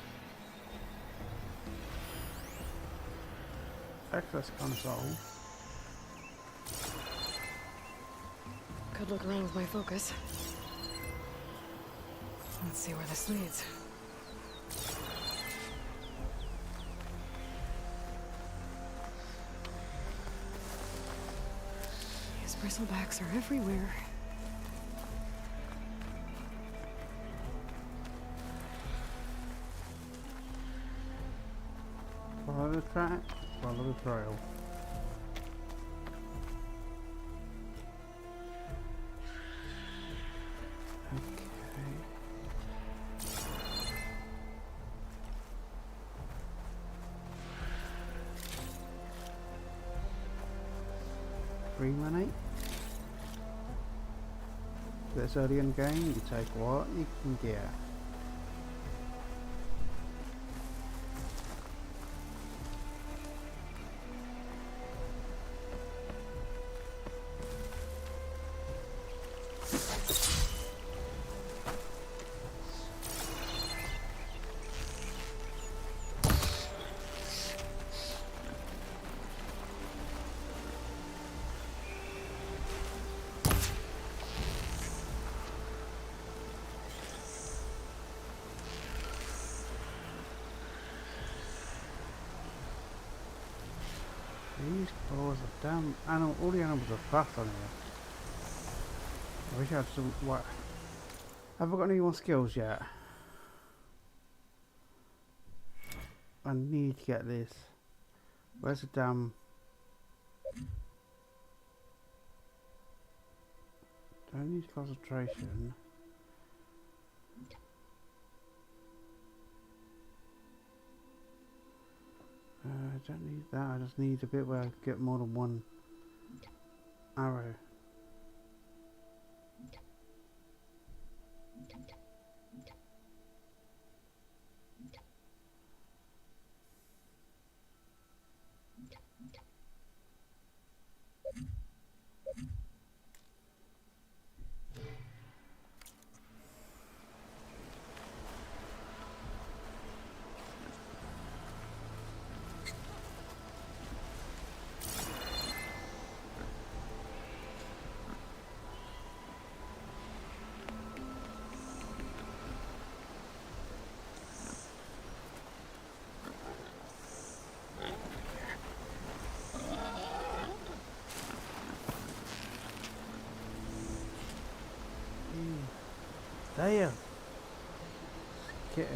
Access console. Could look around with my focus. Let's see where this leads. These bristlebacks are everywhere. Follow the track, follow the trail. Okay. 3 money. This early in the game, you take what you can get. These claws are damn animal. All the animals are fast on here. I wish I had some. What? Have I got any more skills yet? I need to get this. Where's the damn? Don't need concentration. I don't need that. I just need a bit where I get more than one arrow. Damn. Skittish.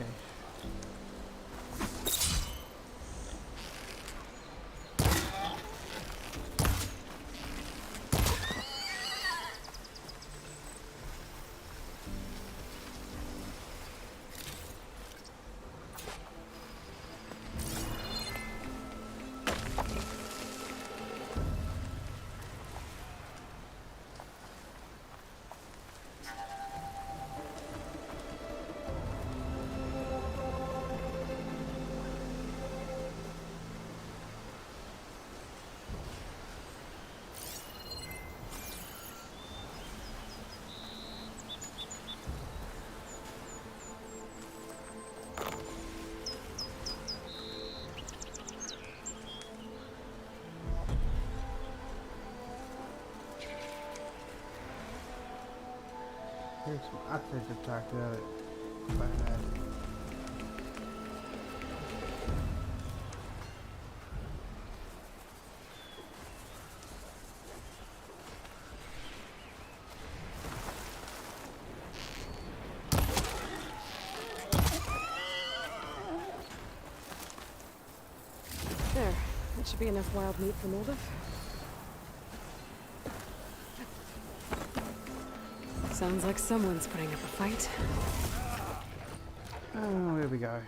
Here's some acid attack there. Right there. There. That should be enough wild meat for Moldov. Sounds like someone's putting up a fight. Oh, here we go.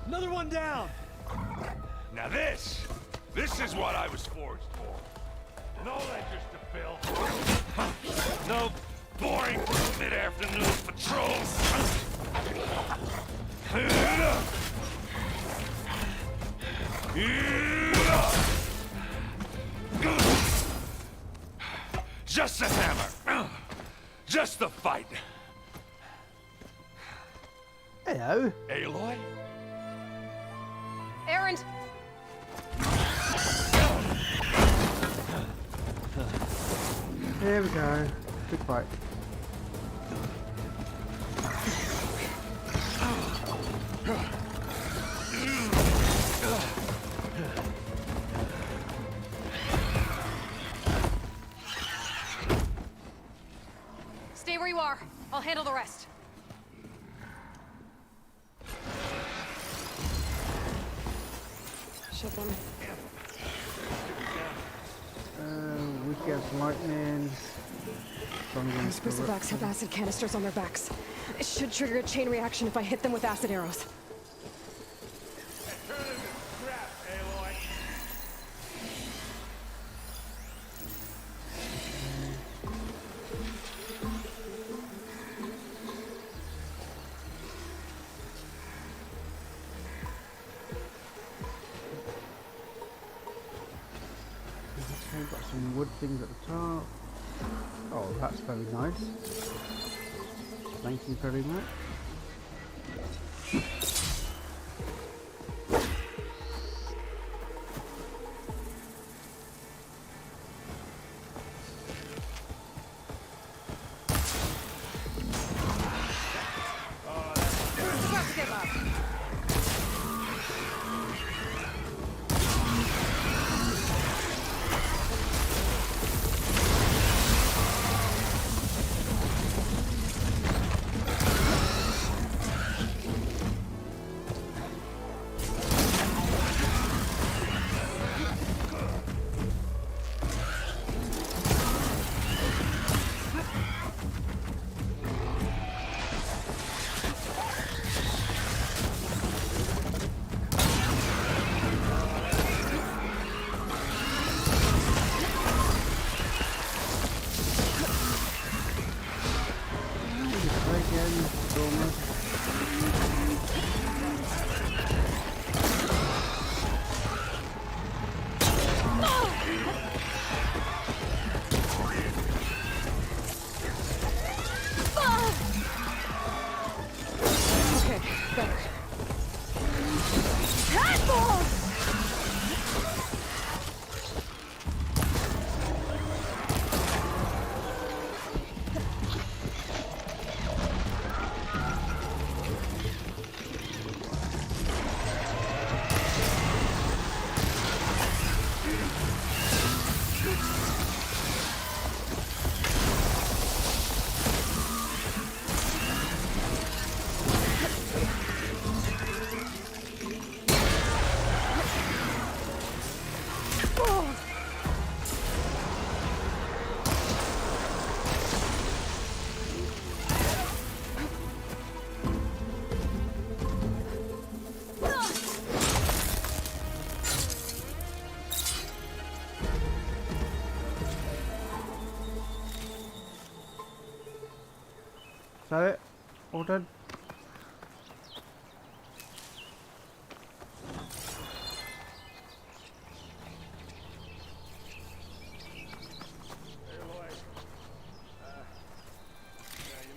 Another one down! Now this is what I was forged for. No ledgers to fill. No boring mid-afternoon patrols. Just the hammer. Just the fight. Hello. Aloy? Errand! Here we go. Big fight. Stay where you are. I'll handle the rest. Shut them. We get lightning. Those bristlebacks have acid canisters on their backs. It should trigger a chain reaction if I hit them with acid arrows. Turn into scrap, Aloy. Okay, got some wood things at the top. Oh, that's very nice. Thank you very much. him up. Is that it? All done?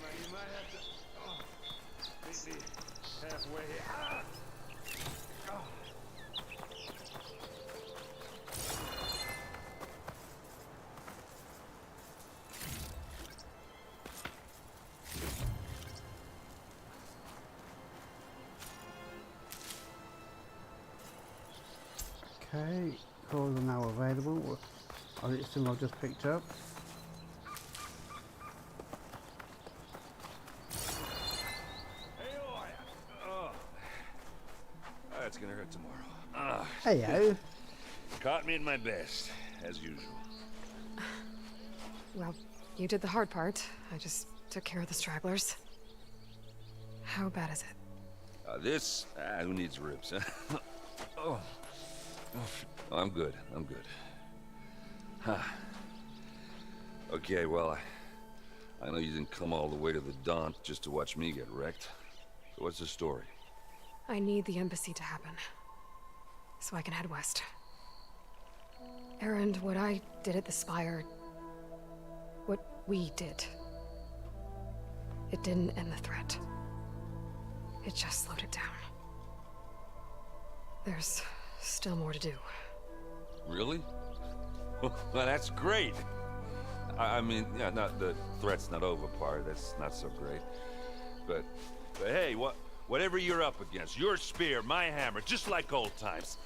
You might have to meet me halfway. Okay, calls are now available. I assume I've just picked up. That's gonna hurt tomorrow. Heyo. Caught me in my best, as usual. Well, you did the hard part. I just took care of the stragglers. How bad is it? This, who needs ribs, huh? Oh. I'm good. I'm good. Huh. Okay, well, I know you didn't come all the way to the Daunt just to watch me get wrecked. So what's the story? I need the embassy to happen, so I can head west. Erend, what I did at the Spire, what we did, it didn't end the threat. It just slowed it down. There's still more to do. Really? Well, that's great. I mean, yeah, not the threat's not over part. That's not so great. But hey, whatever you're up against, your spear, my hammer, just like old times.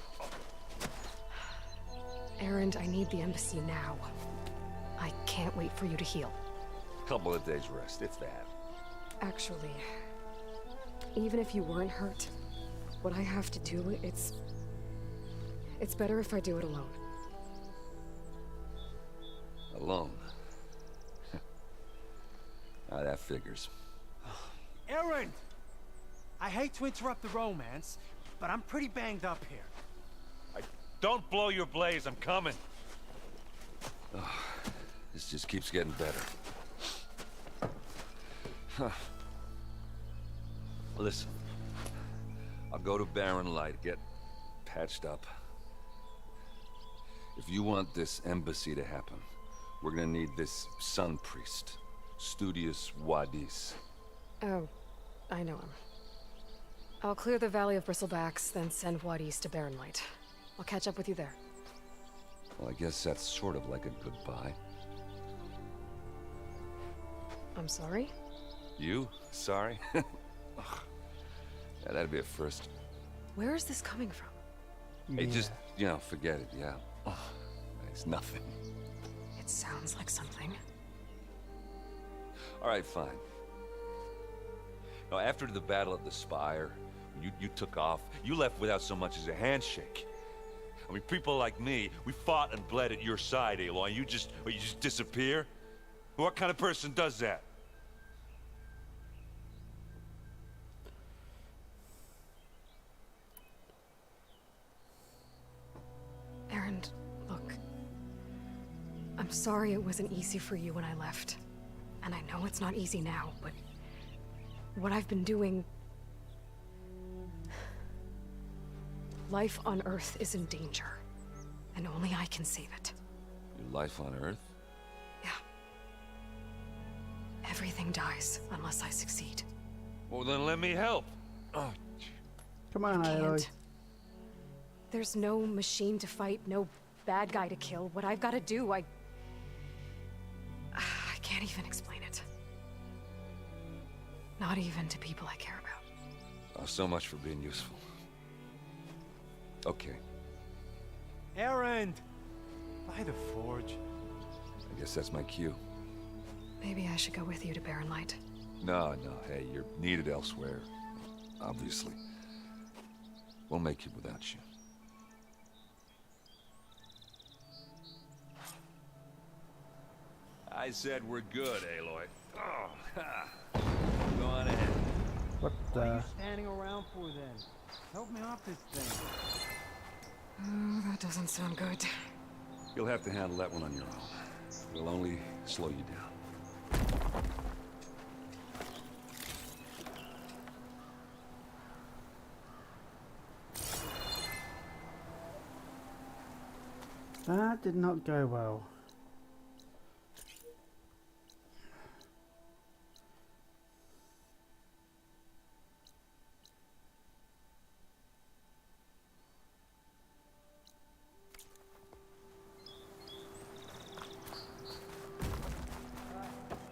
Erend, I need the embassy now. I can't wait for you to heal. Couple of days rest, if that. Actually, even if you weren't hurt, what I have to do, it's better if I do it alone. Alone? That figures. Erend! I hate to interrupt the romance, but I'm pretty banged up here. Don't blow your blaze, I'm coming. This just keeps getting better. Huh. Listen, I'll go to Barren Light, get patched up. If you want this embassy to happen, we're gonna need this sun priest, Studious Wadis. Oh, I know him. I'll clear the Valley of Bristlebacks, then send Wadis to Barren Light. I'll catch up with you there. Well, I guess that's sort of like a goodbye. I'm sorry? You? Sorry? Yeah, that'd be a first. Where is this coming from? Hey, just, you know, forget it, yeah. Oh, it's nothing. It sounds like something. All right, fine. Now, after the Battle of the Spire, you took off, you left without so much as a handshake. I mean, people like me, we fought and bled at your side, Aloy. You just disappear? What kind of person does that? Aaron, look. I'm sorry it wasn't easy for you when I left. And I know it's not easy now, but what I've been doing... Life on Earth is in danger, and only I can save it. Your life on Earth? Yeah. Everything dies unless I succeed. Well, then let me help. Oh, come on, Aloy. There's no machine to fight, no bad guy to kill. What I've got to do, I can't even explain it. Not even to people I care about. Oh, so much for being useful. Okay. Errand! By the forge. I guess that's my cue. Maybe I should go with you to Barren Light. No, hey, you're needed elsewhere. Obviously. We'll make it without you. I said we're good, Aloy. Oh, ha. Go on ahead. What What are you standing around for then? Help me off this thing. Oh, that doesn't sound good. You'll have to handle that one on your own. It'll only slow you down. That did not go well.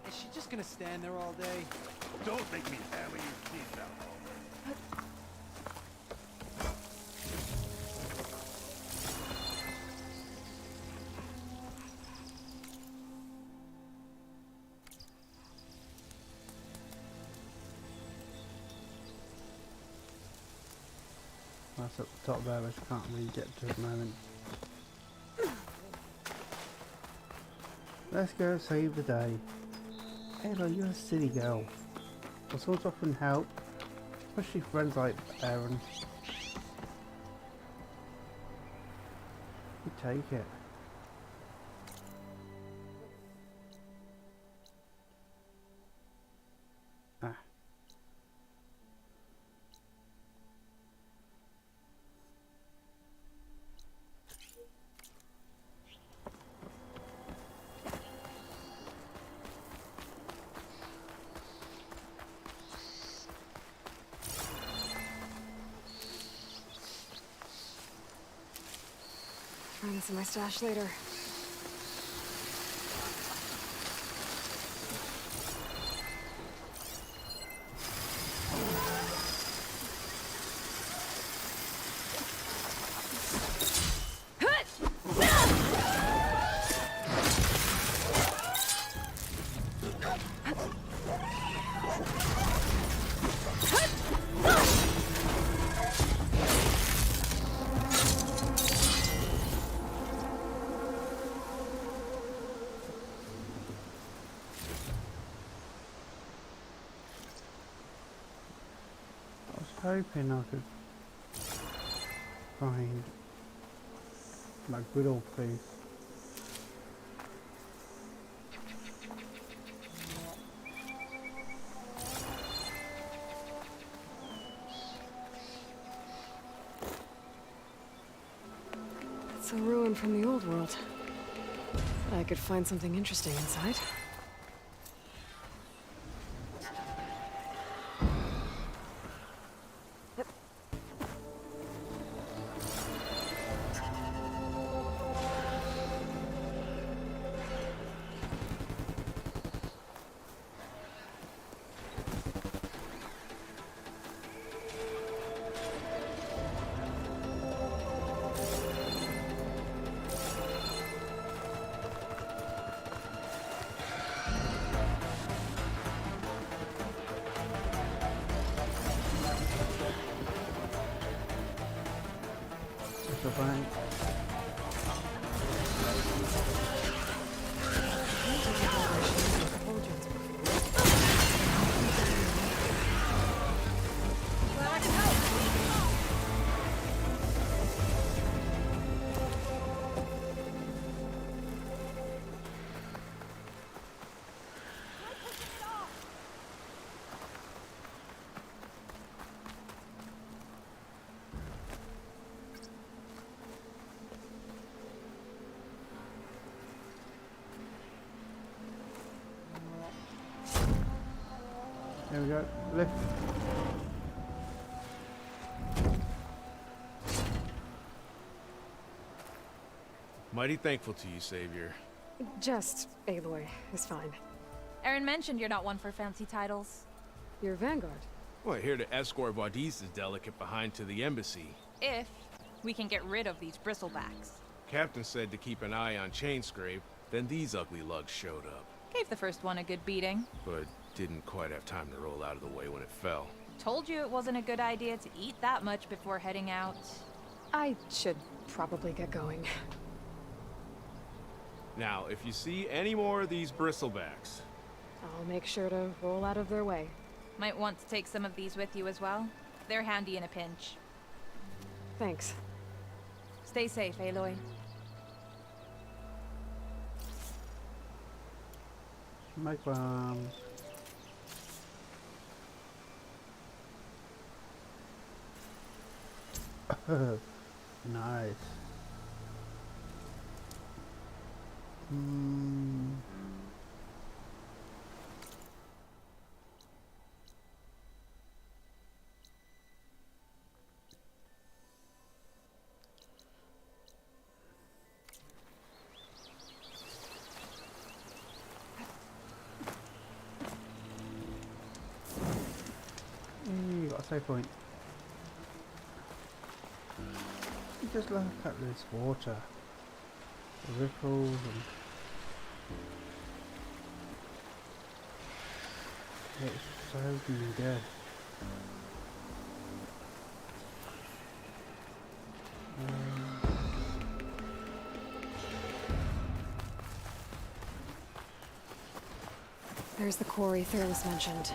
Is she just gonna stand there all day? Don't make me hammer your teeth out, That's at the top there, which I can't really get to at the moment. Let's go save the day. Aloy, you're a silly girl. I sort of often help, especially friends like Aaron. You take it. Ah. Find this in my stash later. Hoping I could find my good old place. It's a ruin from the old world. I could find something interesting inside. bank. There we go. Lift. Mighty thankful to you, Savior. Just Aloy is fine. Aaron mentioned you're not one for fancy titles. You're Vanguard. Well, here to escort Wadis's delegate behind to the embassy. If we can get rid of these bristlebacks. Captain said to keep an eye on Chainscrape, then these ugly lugs showed up. Gave the first one a good beating. But didn't quite have time to roll out of the way when it fell. Told you it wasn't a good idea to eat that much before heading out. I should probably get going. Now, if you see any more of these bristlebacks... I'll make sure to roll out of their way. Might want to take some of these with you as well. They're handy in a pinch. Thanks. Stay safe, Aloy. Smoke bombs. Nice. You got a save point. Just look at this water, the ripples, and it's so good. There's the quarry Thurles mentioned.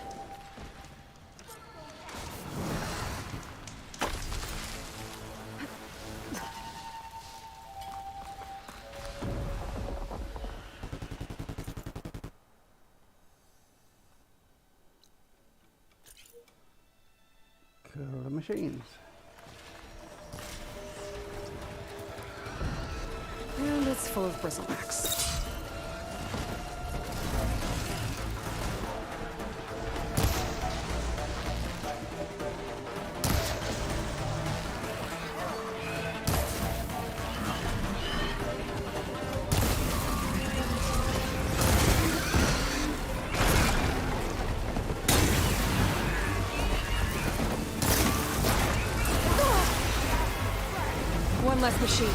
Kill the machines. And it's full of bristlebacks. One less machine.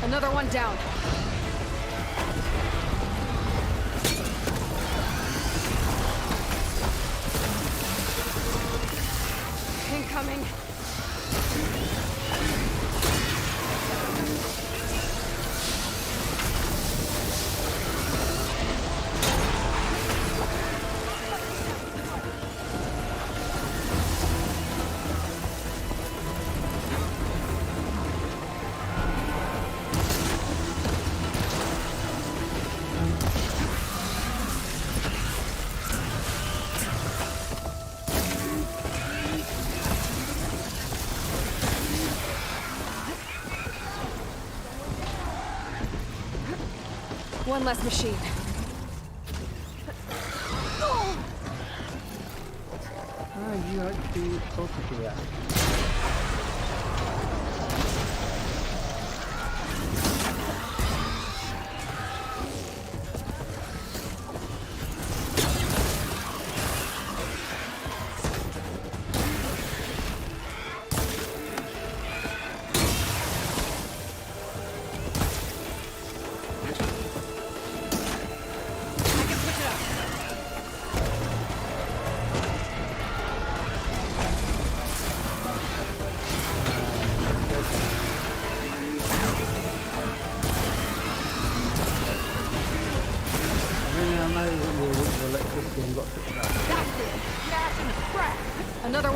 Another one down. Incoming. One less machine. Ah, you actually closer to that.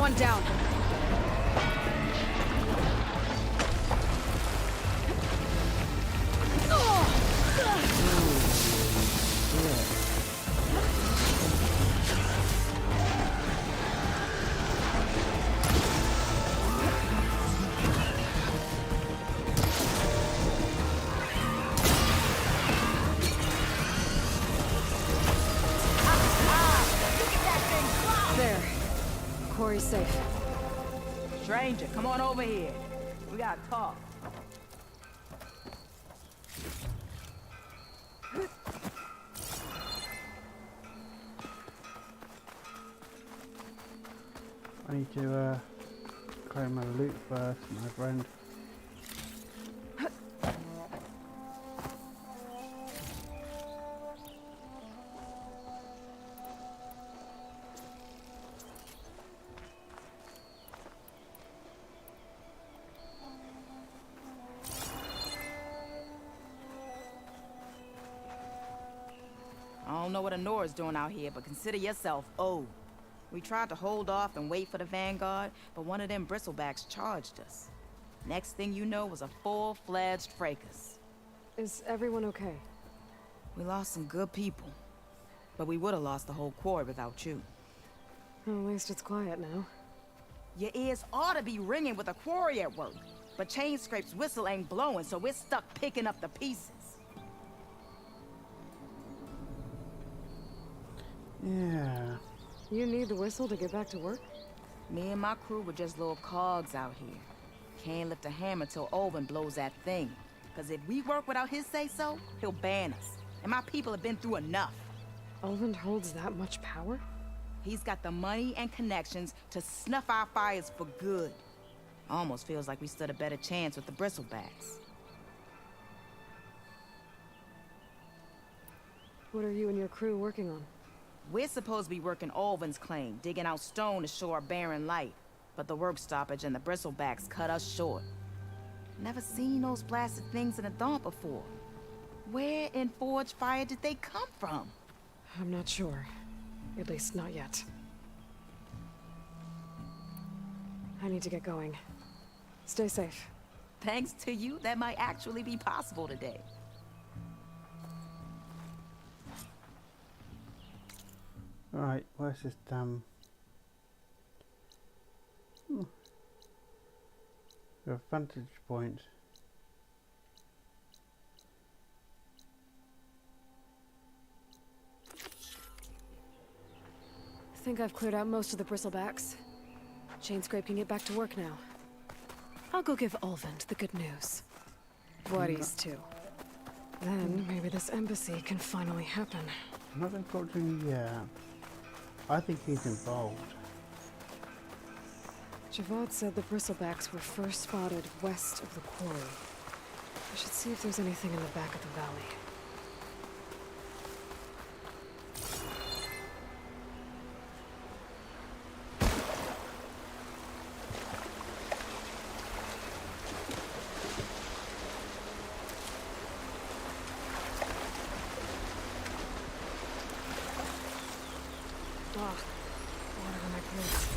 one down. There. Quarry's safe. Stranger, come on over here. We gotta talk. I need to claim my loot first, my friend. I don't know what Honora's doing out here, but consider yourself owed. We tried to hold off and wait for the Vanguard, but one of them bristlebacks charged us. Next thing you know was a full-fledged fracas. Is everyone okay? We lost some good people, but we would have lost the whole quarry without you. Well, at least it's quiet now. Your ears ought to be ringing with a quarry at work, but Chainscrape's whistle ain't blowing, so we're stuck picking up the pieces. Yeah. You need the whistle to get back to work? Me and my crew were just little cogs out here. Can't lift a hammer till Olvin blows that thing. Cause if we work without his say-so, he'll ban us. And my people have been through enough. Olvin holds that much power? He's got the money and connections to snuff our fires for good. Almost feels like we stood a better chance with the bristlebacks. What are you and your crew working on? We're supposed to be working Olvin's claim, digging out stone to show our barren light. But the work stoppage and the bristlebacks cut us short. Never seen those blasted things in a dawn before. Where in Forge Fire did they come from? I'm not sure. At least not yet. I need to get going. Stay safe. Thanks to you, that might actually be possible today. Right, where's this damn... A vantage point. I think I've cleared out most of the bristlebacks. Chainscrape can get back to work now. I'll go give Olvin the good news. Worries too. Then maybe this embassy can finally happen. Nothing fortunately, yeah. I think he's involved. Javad said the bristlebacks were first spotted west of the quarry. I should see if there's anything in the back of the valley. Ah, water on my clothes.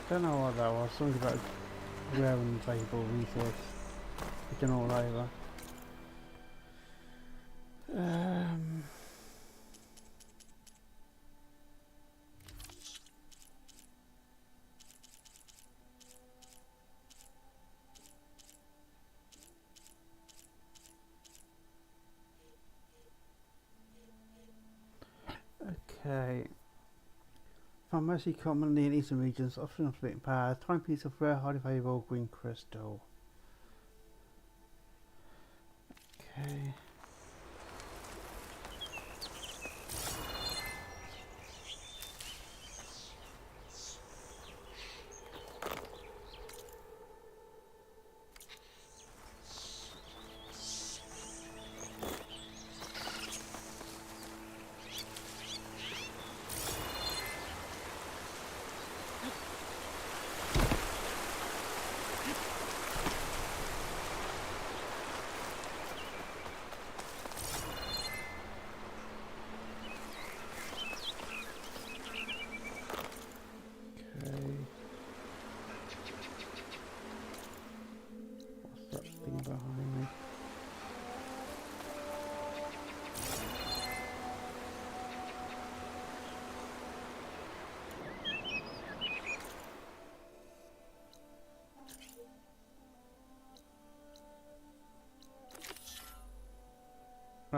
Don't know what that was. Something about rare and valuable resource. Looking all over. Okay. Found mostly commonly in eastern regions, often of splitting power. Tiny piece of rare, highly valuable green crystal. Okay.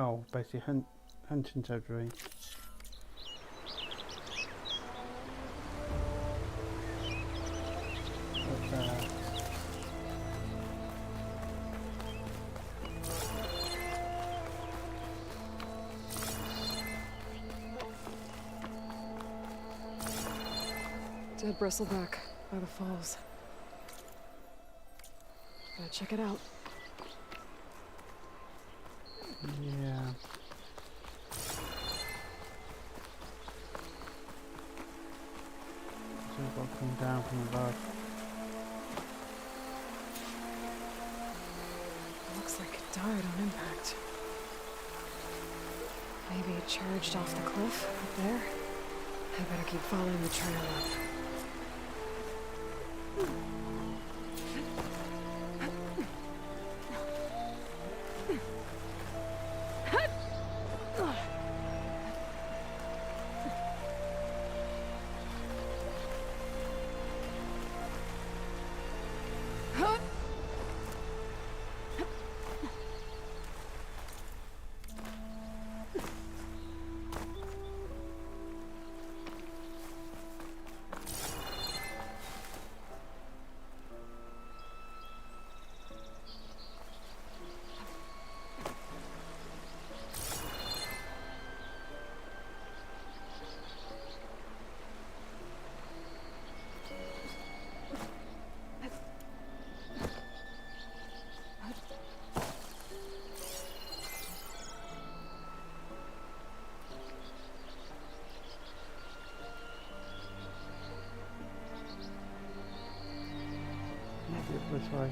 Oh, basically hunting territory. Dead bristleback by the falls. Gotta check it out. Yeah. So we've got to come down from above. Looks like it died on impact. Maybe it charged off the cliff up there. I better keep following the trail up. This way.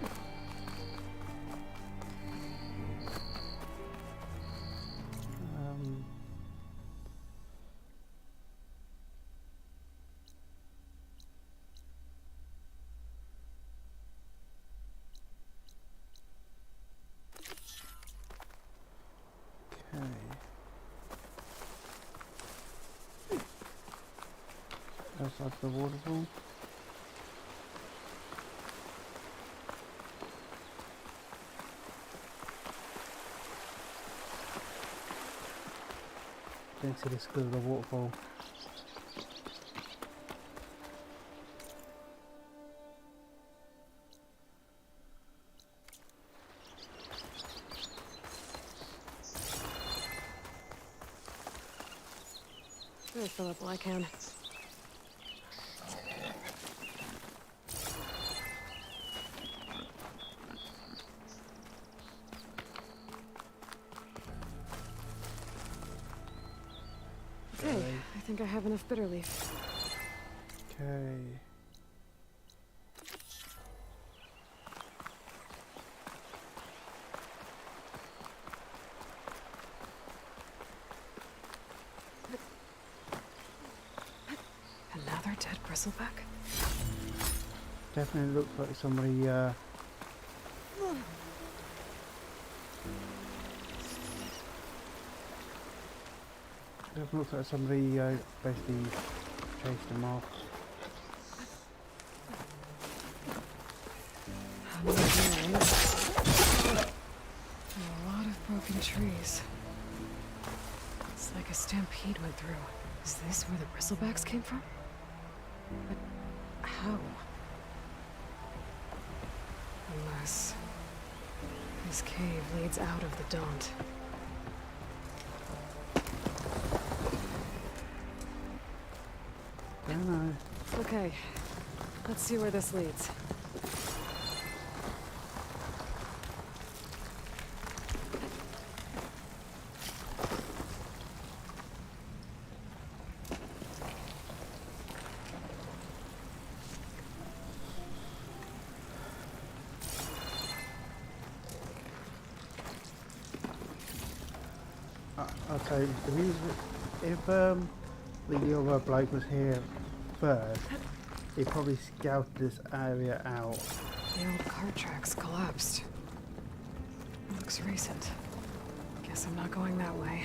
Okay. Outside the waterfall. Didn't see the school of the waterfall. Better fill up while I can. Okay, I think I have enough bitter leaf. Okay. Another dead bristleback? Definitely looks like somebody looks like somebody basically chased them off. A lot of broken trees. It's like a stampede went through. Is this where the bristlebacks came from? But how? Unless this cave leads out of the Daunt. I don't know. Okay, let's see where this leads. Okay, the reason if the other bloke was here first, he probably scouted this area out. The old cart tracks collapsed. Looks recent. Guess I'm not going that way.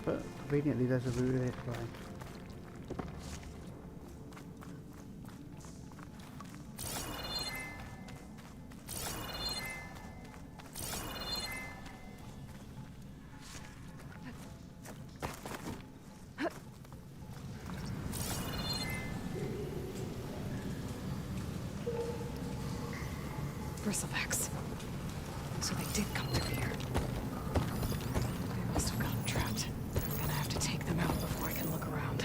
But conveniently there's a route this way. Bristlebacks. So they did come through here. They must have gotten trapped. I'm gonna have to take them out before I can look around.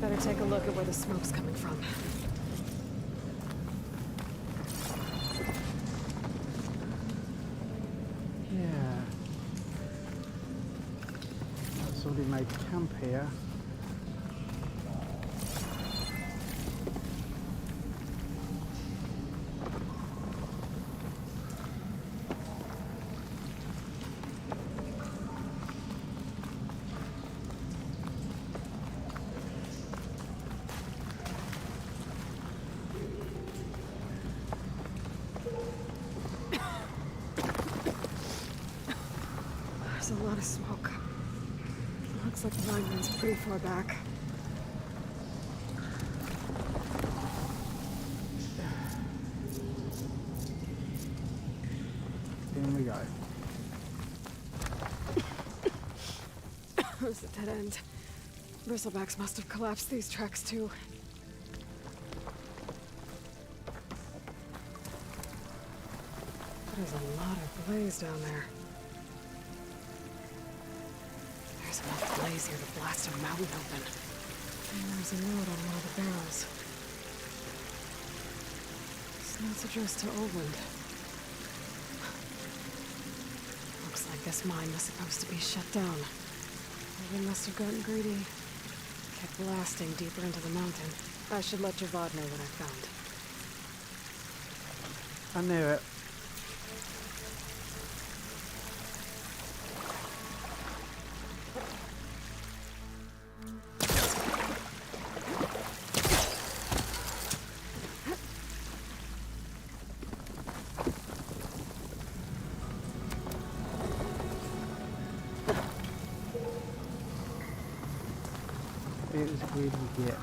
Better take a look at where the smoke's coming from. Yeah. Somebody made camp here. There's a lot of smoke. Looks like the line runs pretty far back. In we go. There's a dead end. Bristlebacks must have collapsed these tracks too. There's a lot of blaze down there. There's enough blaze here to blast a mountain open. And there's a note on one of the barrels. This note's addressed to Oland. Looks like this mine was supposed to be shut down. Oland must have gotten greedy. Kept blasting deeper into the mountain. I should let Javad know what I found. I knew it. It was greedy git.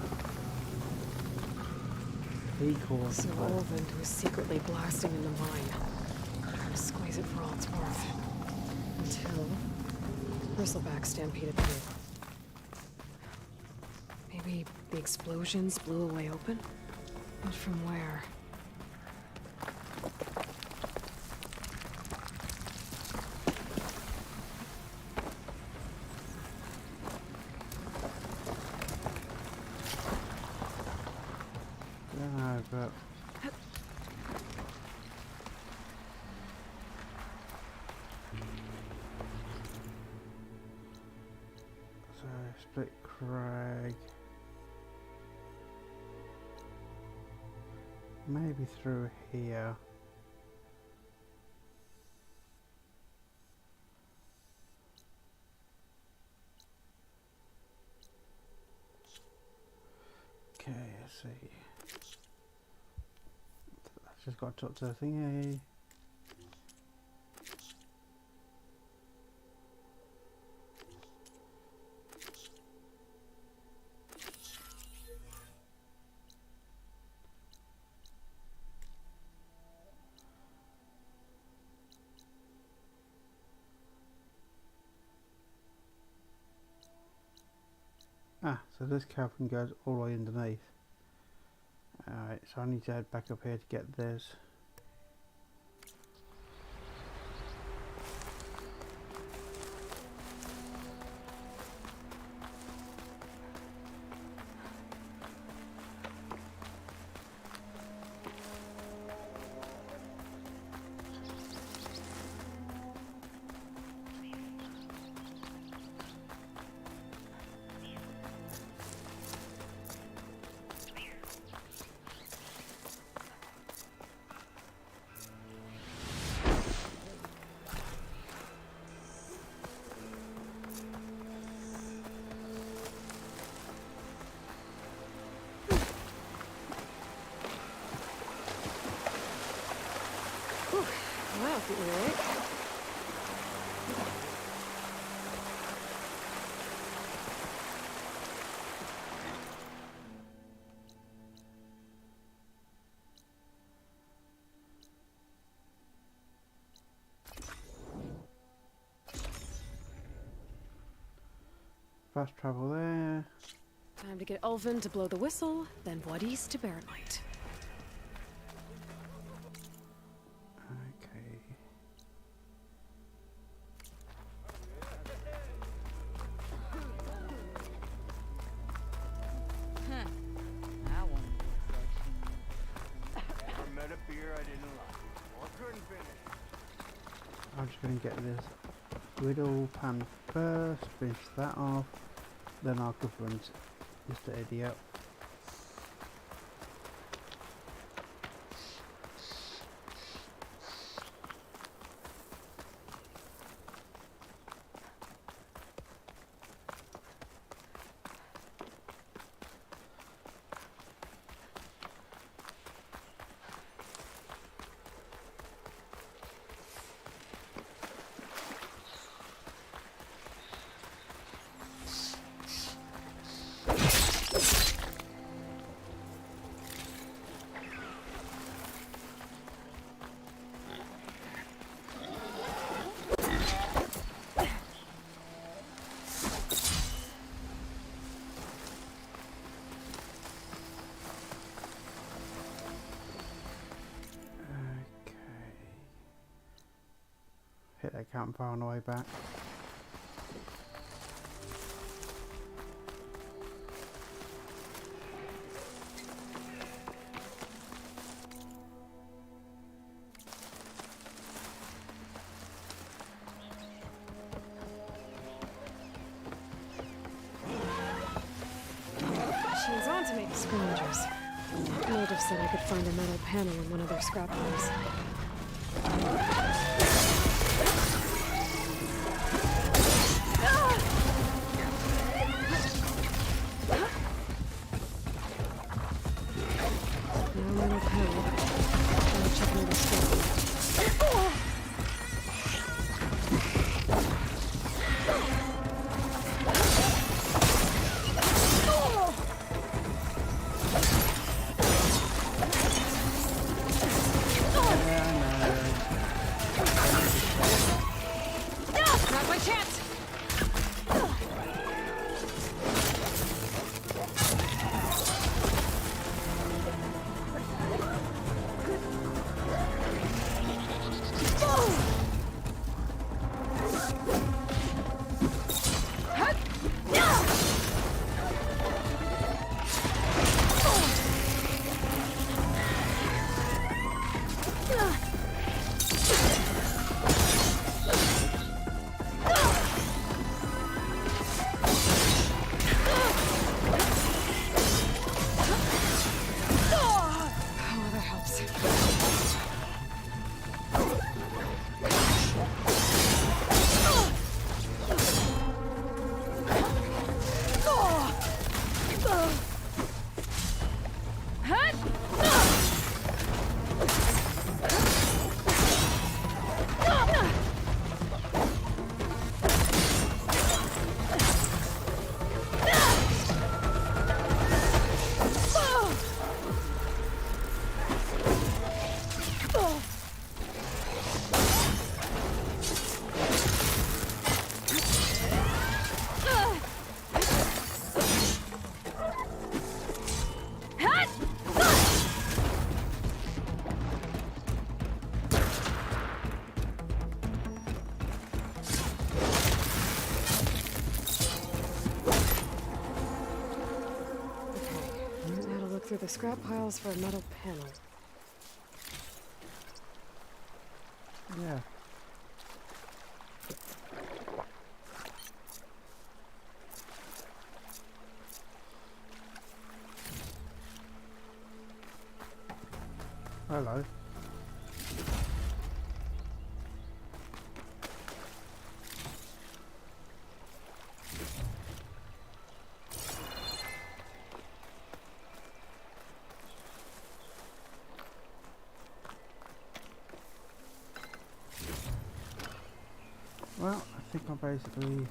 He caused So it. Oland was secretly blasting in the mine, trying to squeeze it for all it's worth. Until Bristleback stampeded through. Maybe the explosions blew a way open? But from where? But so split crag, maybe through here. Okay, let's see. Just got to talk to the thingy. Ah, so this cavern goes all the way underneath. Alright, so I need to head back up here to get this. Wow, getting right. Fast travel there. Time to get Ulvin to blow the whistle, then what east to Barrenlight. Okay. That one never met a beer I didn't like. Or couldn't finish. I'm just going to get this griddle pan first, finish that off, then I'll confront Mr. Idiot. Hit that campfire on the way back. Machine's on to make scavengers. Native said I could find a metal panel in one of their scrap rooms. No metal panel. I'll check another scrap. Not my chance! through the scrap piles for a metal panel. Yeah. Hello. Well, I think I basically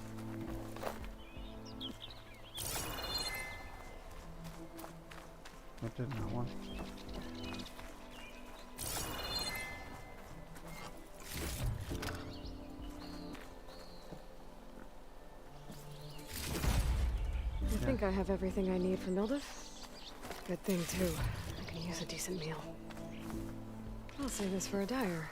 I did that one. I think I have everything I need for Mildef. Good thing, too. I can use a decent meal. I'll save this for a dyer.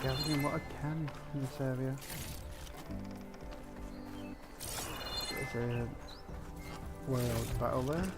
Gathering what I can in this area. There's a world battle there.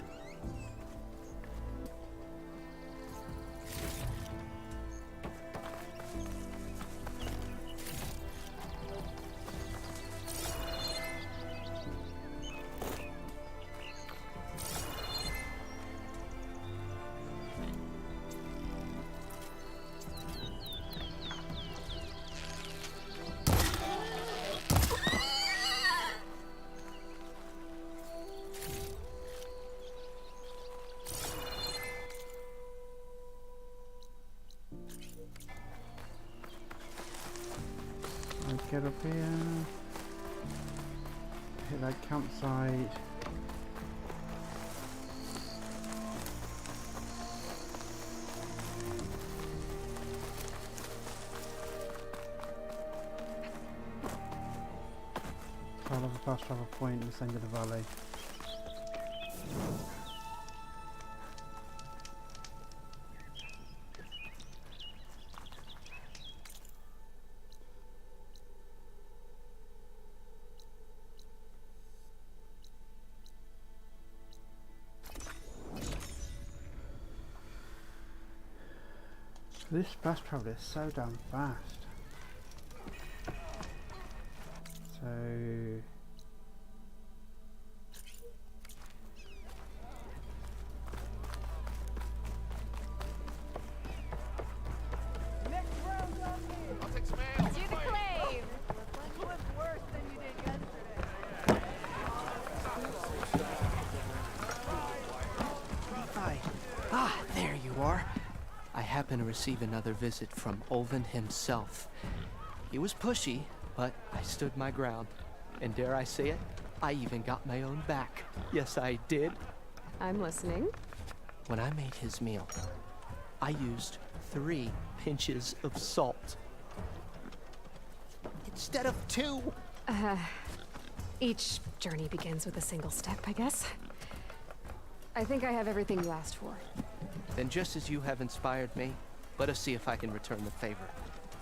Get up here, hit that campsite. I'll have a fast travel point in the centre of the valley. This fast travel is so damn fast. So There you are. I happen to receive another visit from Olvin himself. He was pushy, but I stood my ground. And dare I say it, I even got my own back. Yes, I did. I'm listening. When I made his meal, I used 3 pinches of salt. Instead of 2. Each journey begins with a single step, I guess. I think I have everything you asked for. Then just as you have inspired me, let us see if I can return the favor.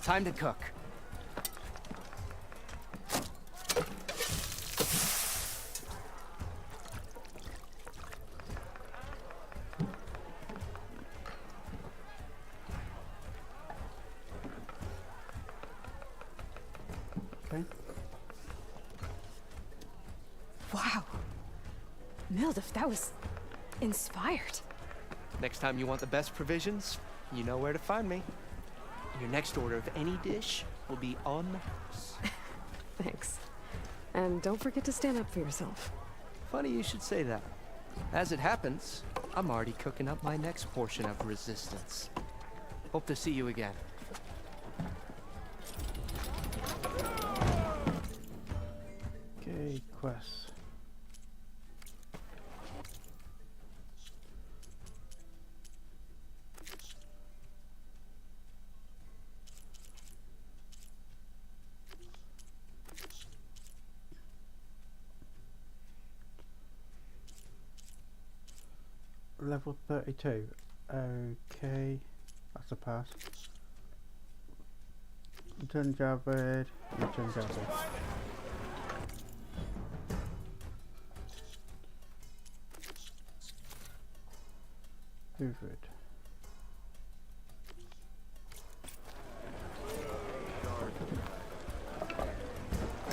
Time to cook. okay. Wow. Mildef, that was inspired. Next time you want the best provisions, you know where to find me. Your next order of any dish will be on the house. Thanks. And don't forget to stand up for yourself. Funny you should say that. As it happens, I'm already cooking up my next portion of resistance. Hope to see you again. Okay, quests. Level 32. Okay, that's a pass. turn jabbed. You turn jabbed. Hoovered.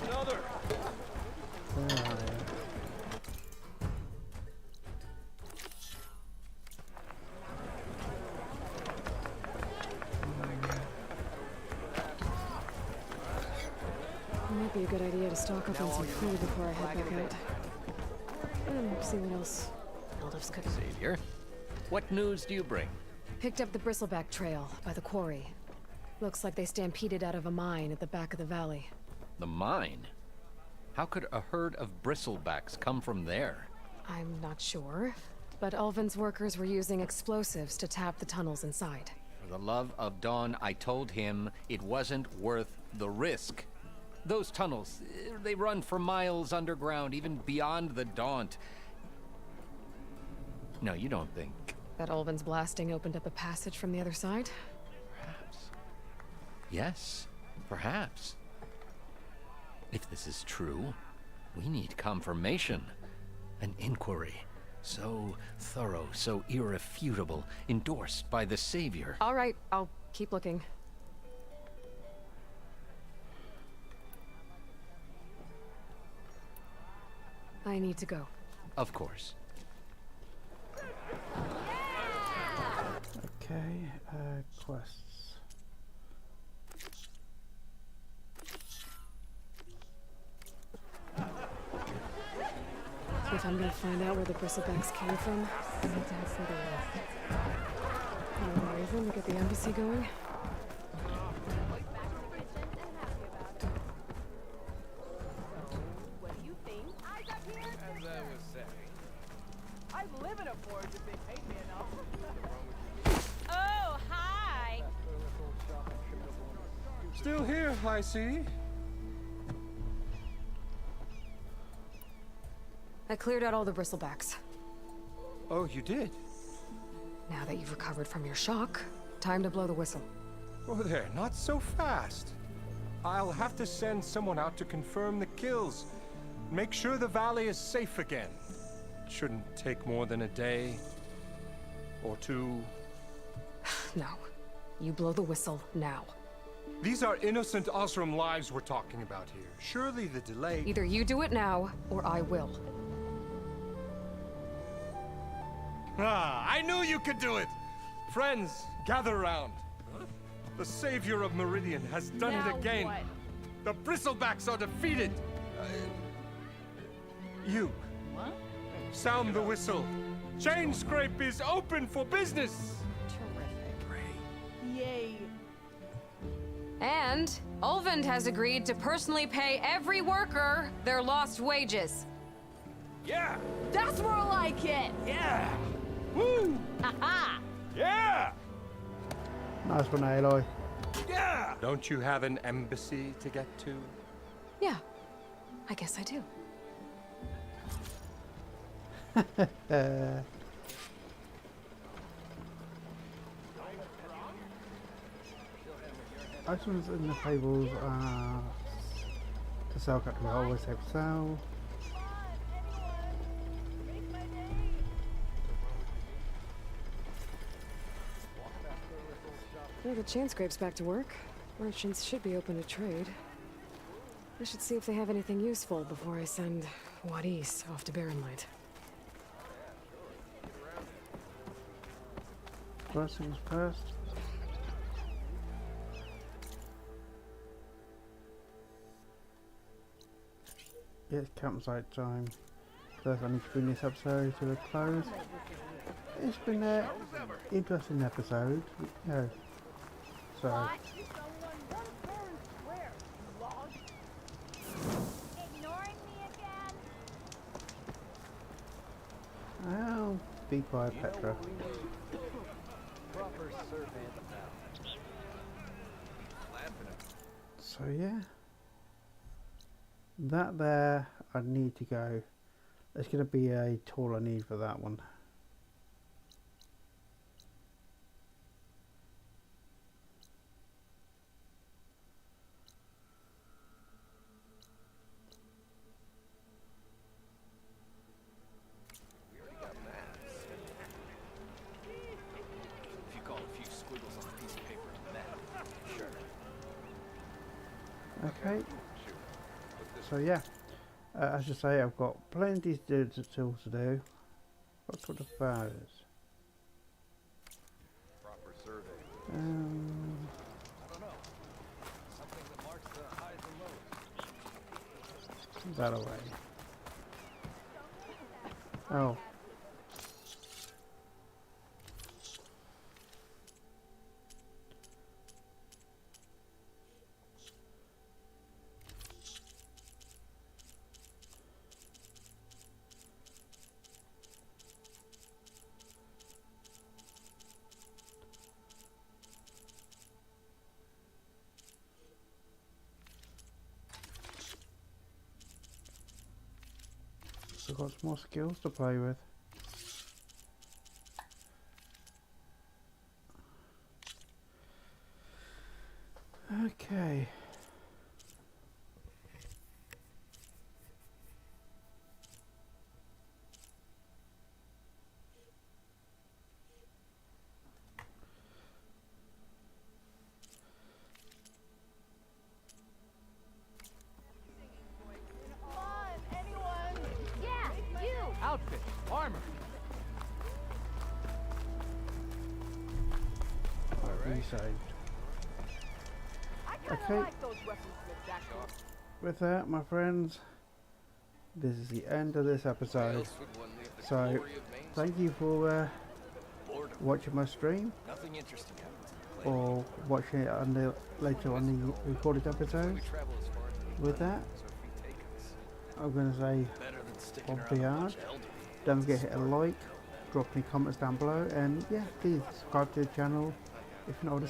Another. Where are you? Might be a good idea to stock up on some food before I head back out. And see what else Aldous could. Savior, what news do you bring? Picked up the Bristleback trail by the quarry. Looks like they stampeded out of a mine at the back of the valley. The mine? How could a herd of bristlebacks come from there? I'm not sure, but Ulvin's workers were using explosives to tap the tunnels inside. For the love of Dawn, I told him it wasn't worth the risk. Those tunnels, they run for miles underground, even beyond the Daunt. No, you don't think... That Ulvin's blasting opened up a passage from the other side? Perhaps. Yes, perhaps. If this is true, we need confirmation. An inquiry. So thorough, so irrefutable, endorsed by the Savior. All right, I'll keep looking. I need to go. Of course. Okay, quests. So if I'm gonna find out where the bristlebacks came from, I need to have further work. No reason to get the embassy going. I'd live in a forge if they paid me enough. Oh, hi! Still here, I see. I cleared out all the bristlebacks. Oh, you did? Now that you've recovered from your shock, time to blow the whistle. Oh, there, not so fast. I'll have to send someone out to confirm the kills. Make sure the valley is safe again. It shouldn't take more than a day. Or two. No. You blow the whistle now. These are innocent Osram lives we're talking about here. Surely the delay... Either you do it now, or I will. Ah, I knew you could do it! Friends, gather around. The Savior of Meridian has done it again. What? The Bristlebacks are defeated. You. What? Sound the whistle. Chain Scrape is open for business. Terrific. Yay. And Ulvund has agreed to personally pay every worker their lost wages. Yeah! That's more like it! Yeah! Woo! Aha! Yeah! Nice one, Aloy. Yeah! Don't you have an embassy to get to? Yeah, I guess I do. Items in the tables are to sell category always have sell. Well, the chain scrape's back to work. Merchants should be open to trade. I should see if they have anything useful before I send Wadis off to Barrenlight. First things first. It's campsite time. First I need to bring this episode to a close. It's been an interesting episode. Yeah. So I'll be quiet, Petra. So yeah. That there, I need to go. There's going to be a tool I need for that one. Okay. So yeah, as I say, I've got plenty still to do. What's with the photos? Proper survey. Um, I don't know. Something that marks the highs and lows. that away. Oh. I've got some more skills to play with. Okay. Outfit, armor. Resaved. Okay. With that, my friends, this is the end of this episode. So, thank you for watching my stream, Nothing interesting happens. or watching it on the later on the recorded episodes. With that, I'm going to say on beyond. Don't forget to hit a like, drop any comments down below, and yeah, please subscribe to the channel if you're not already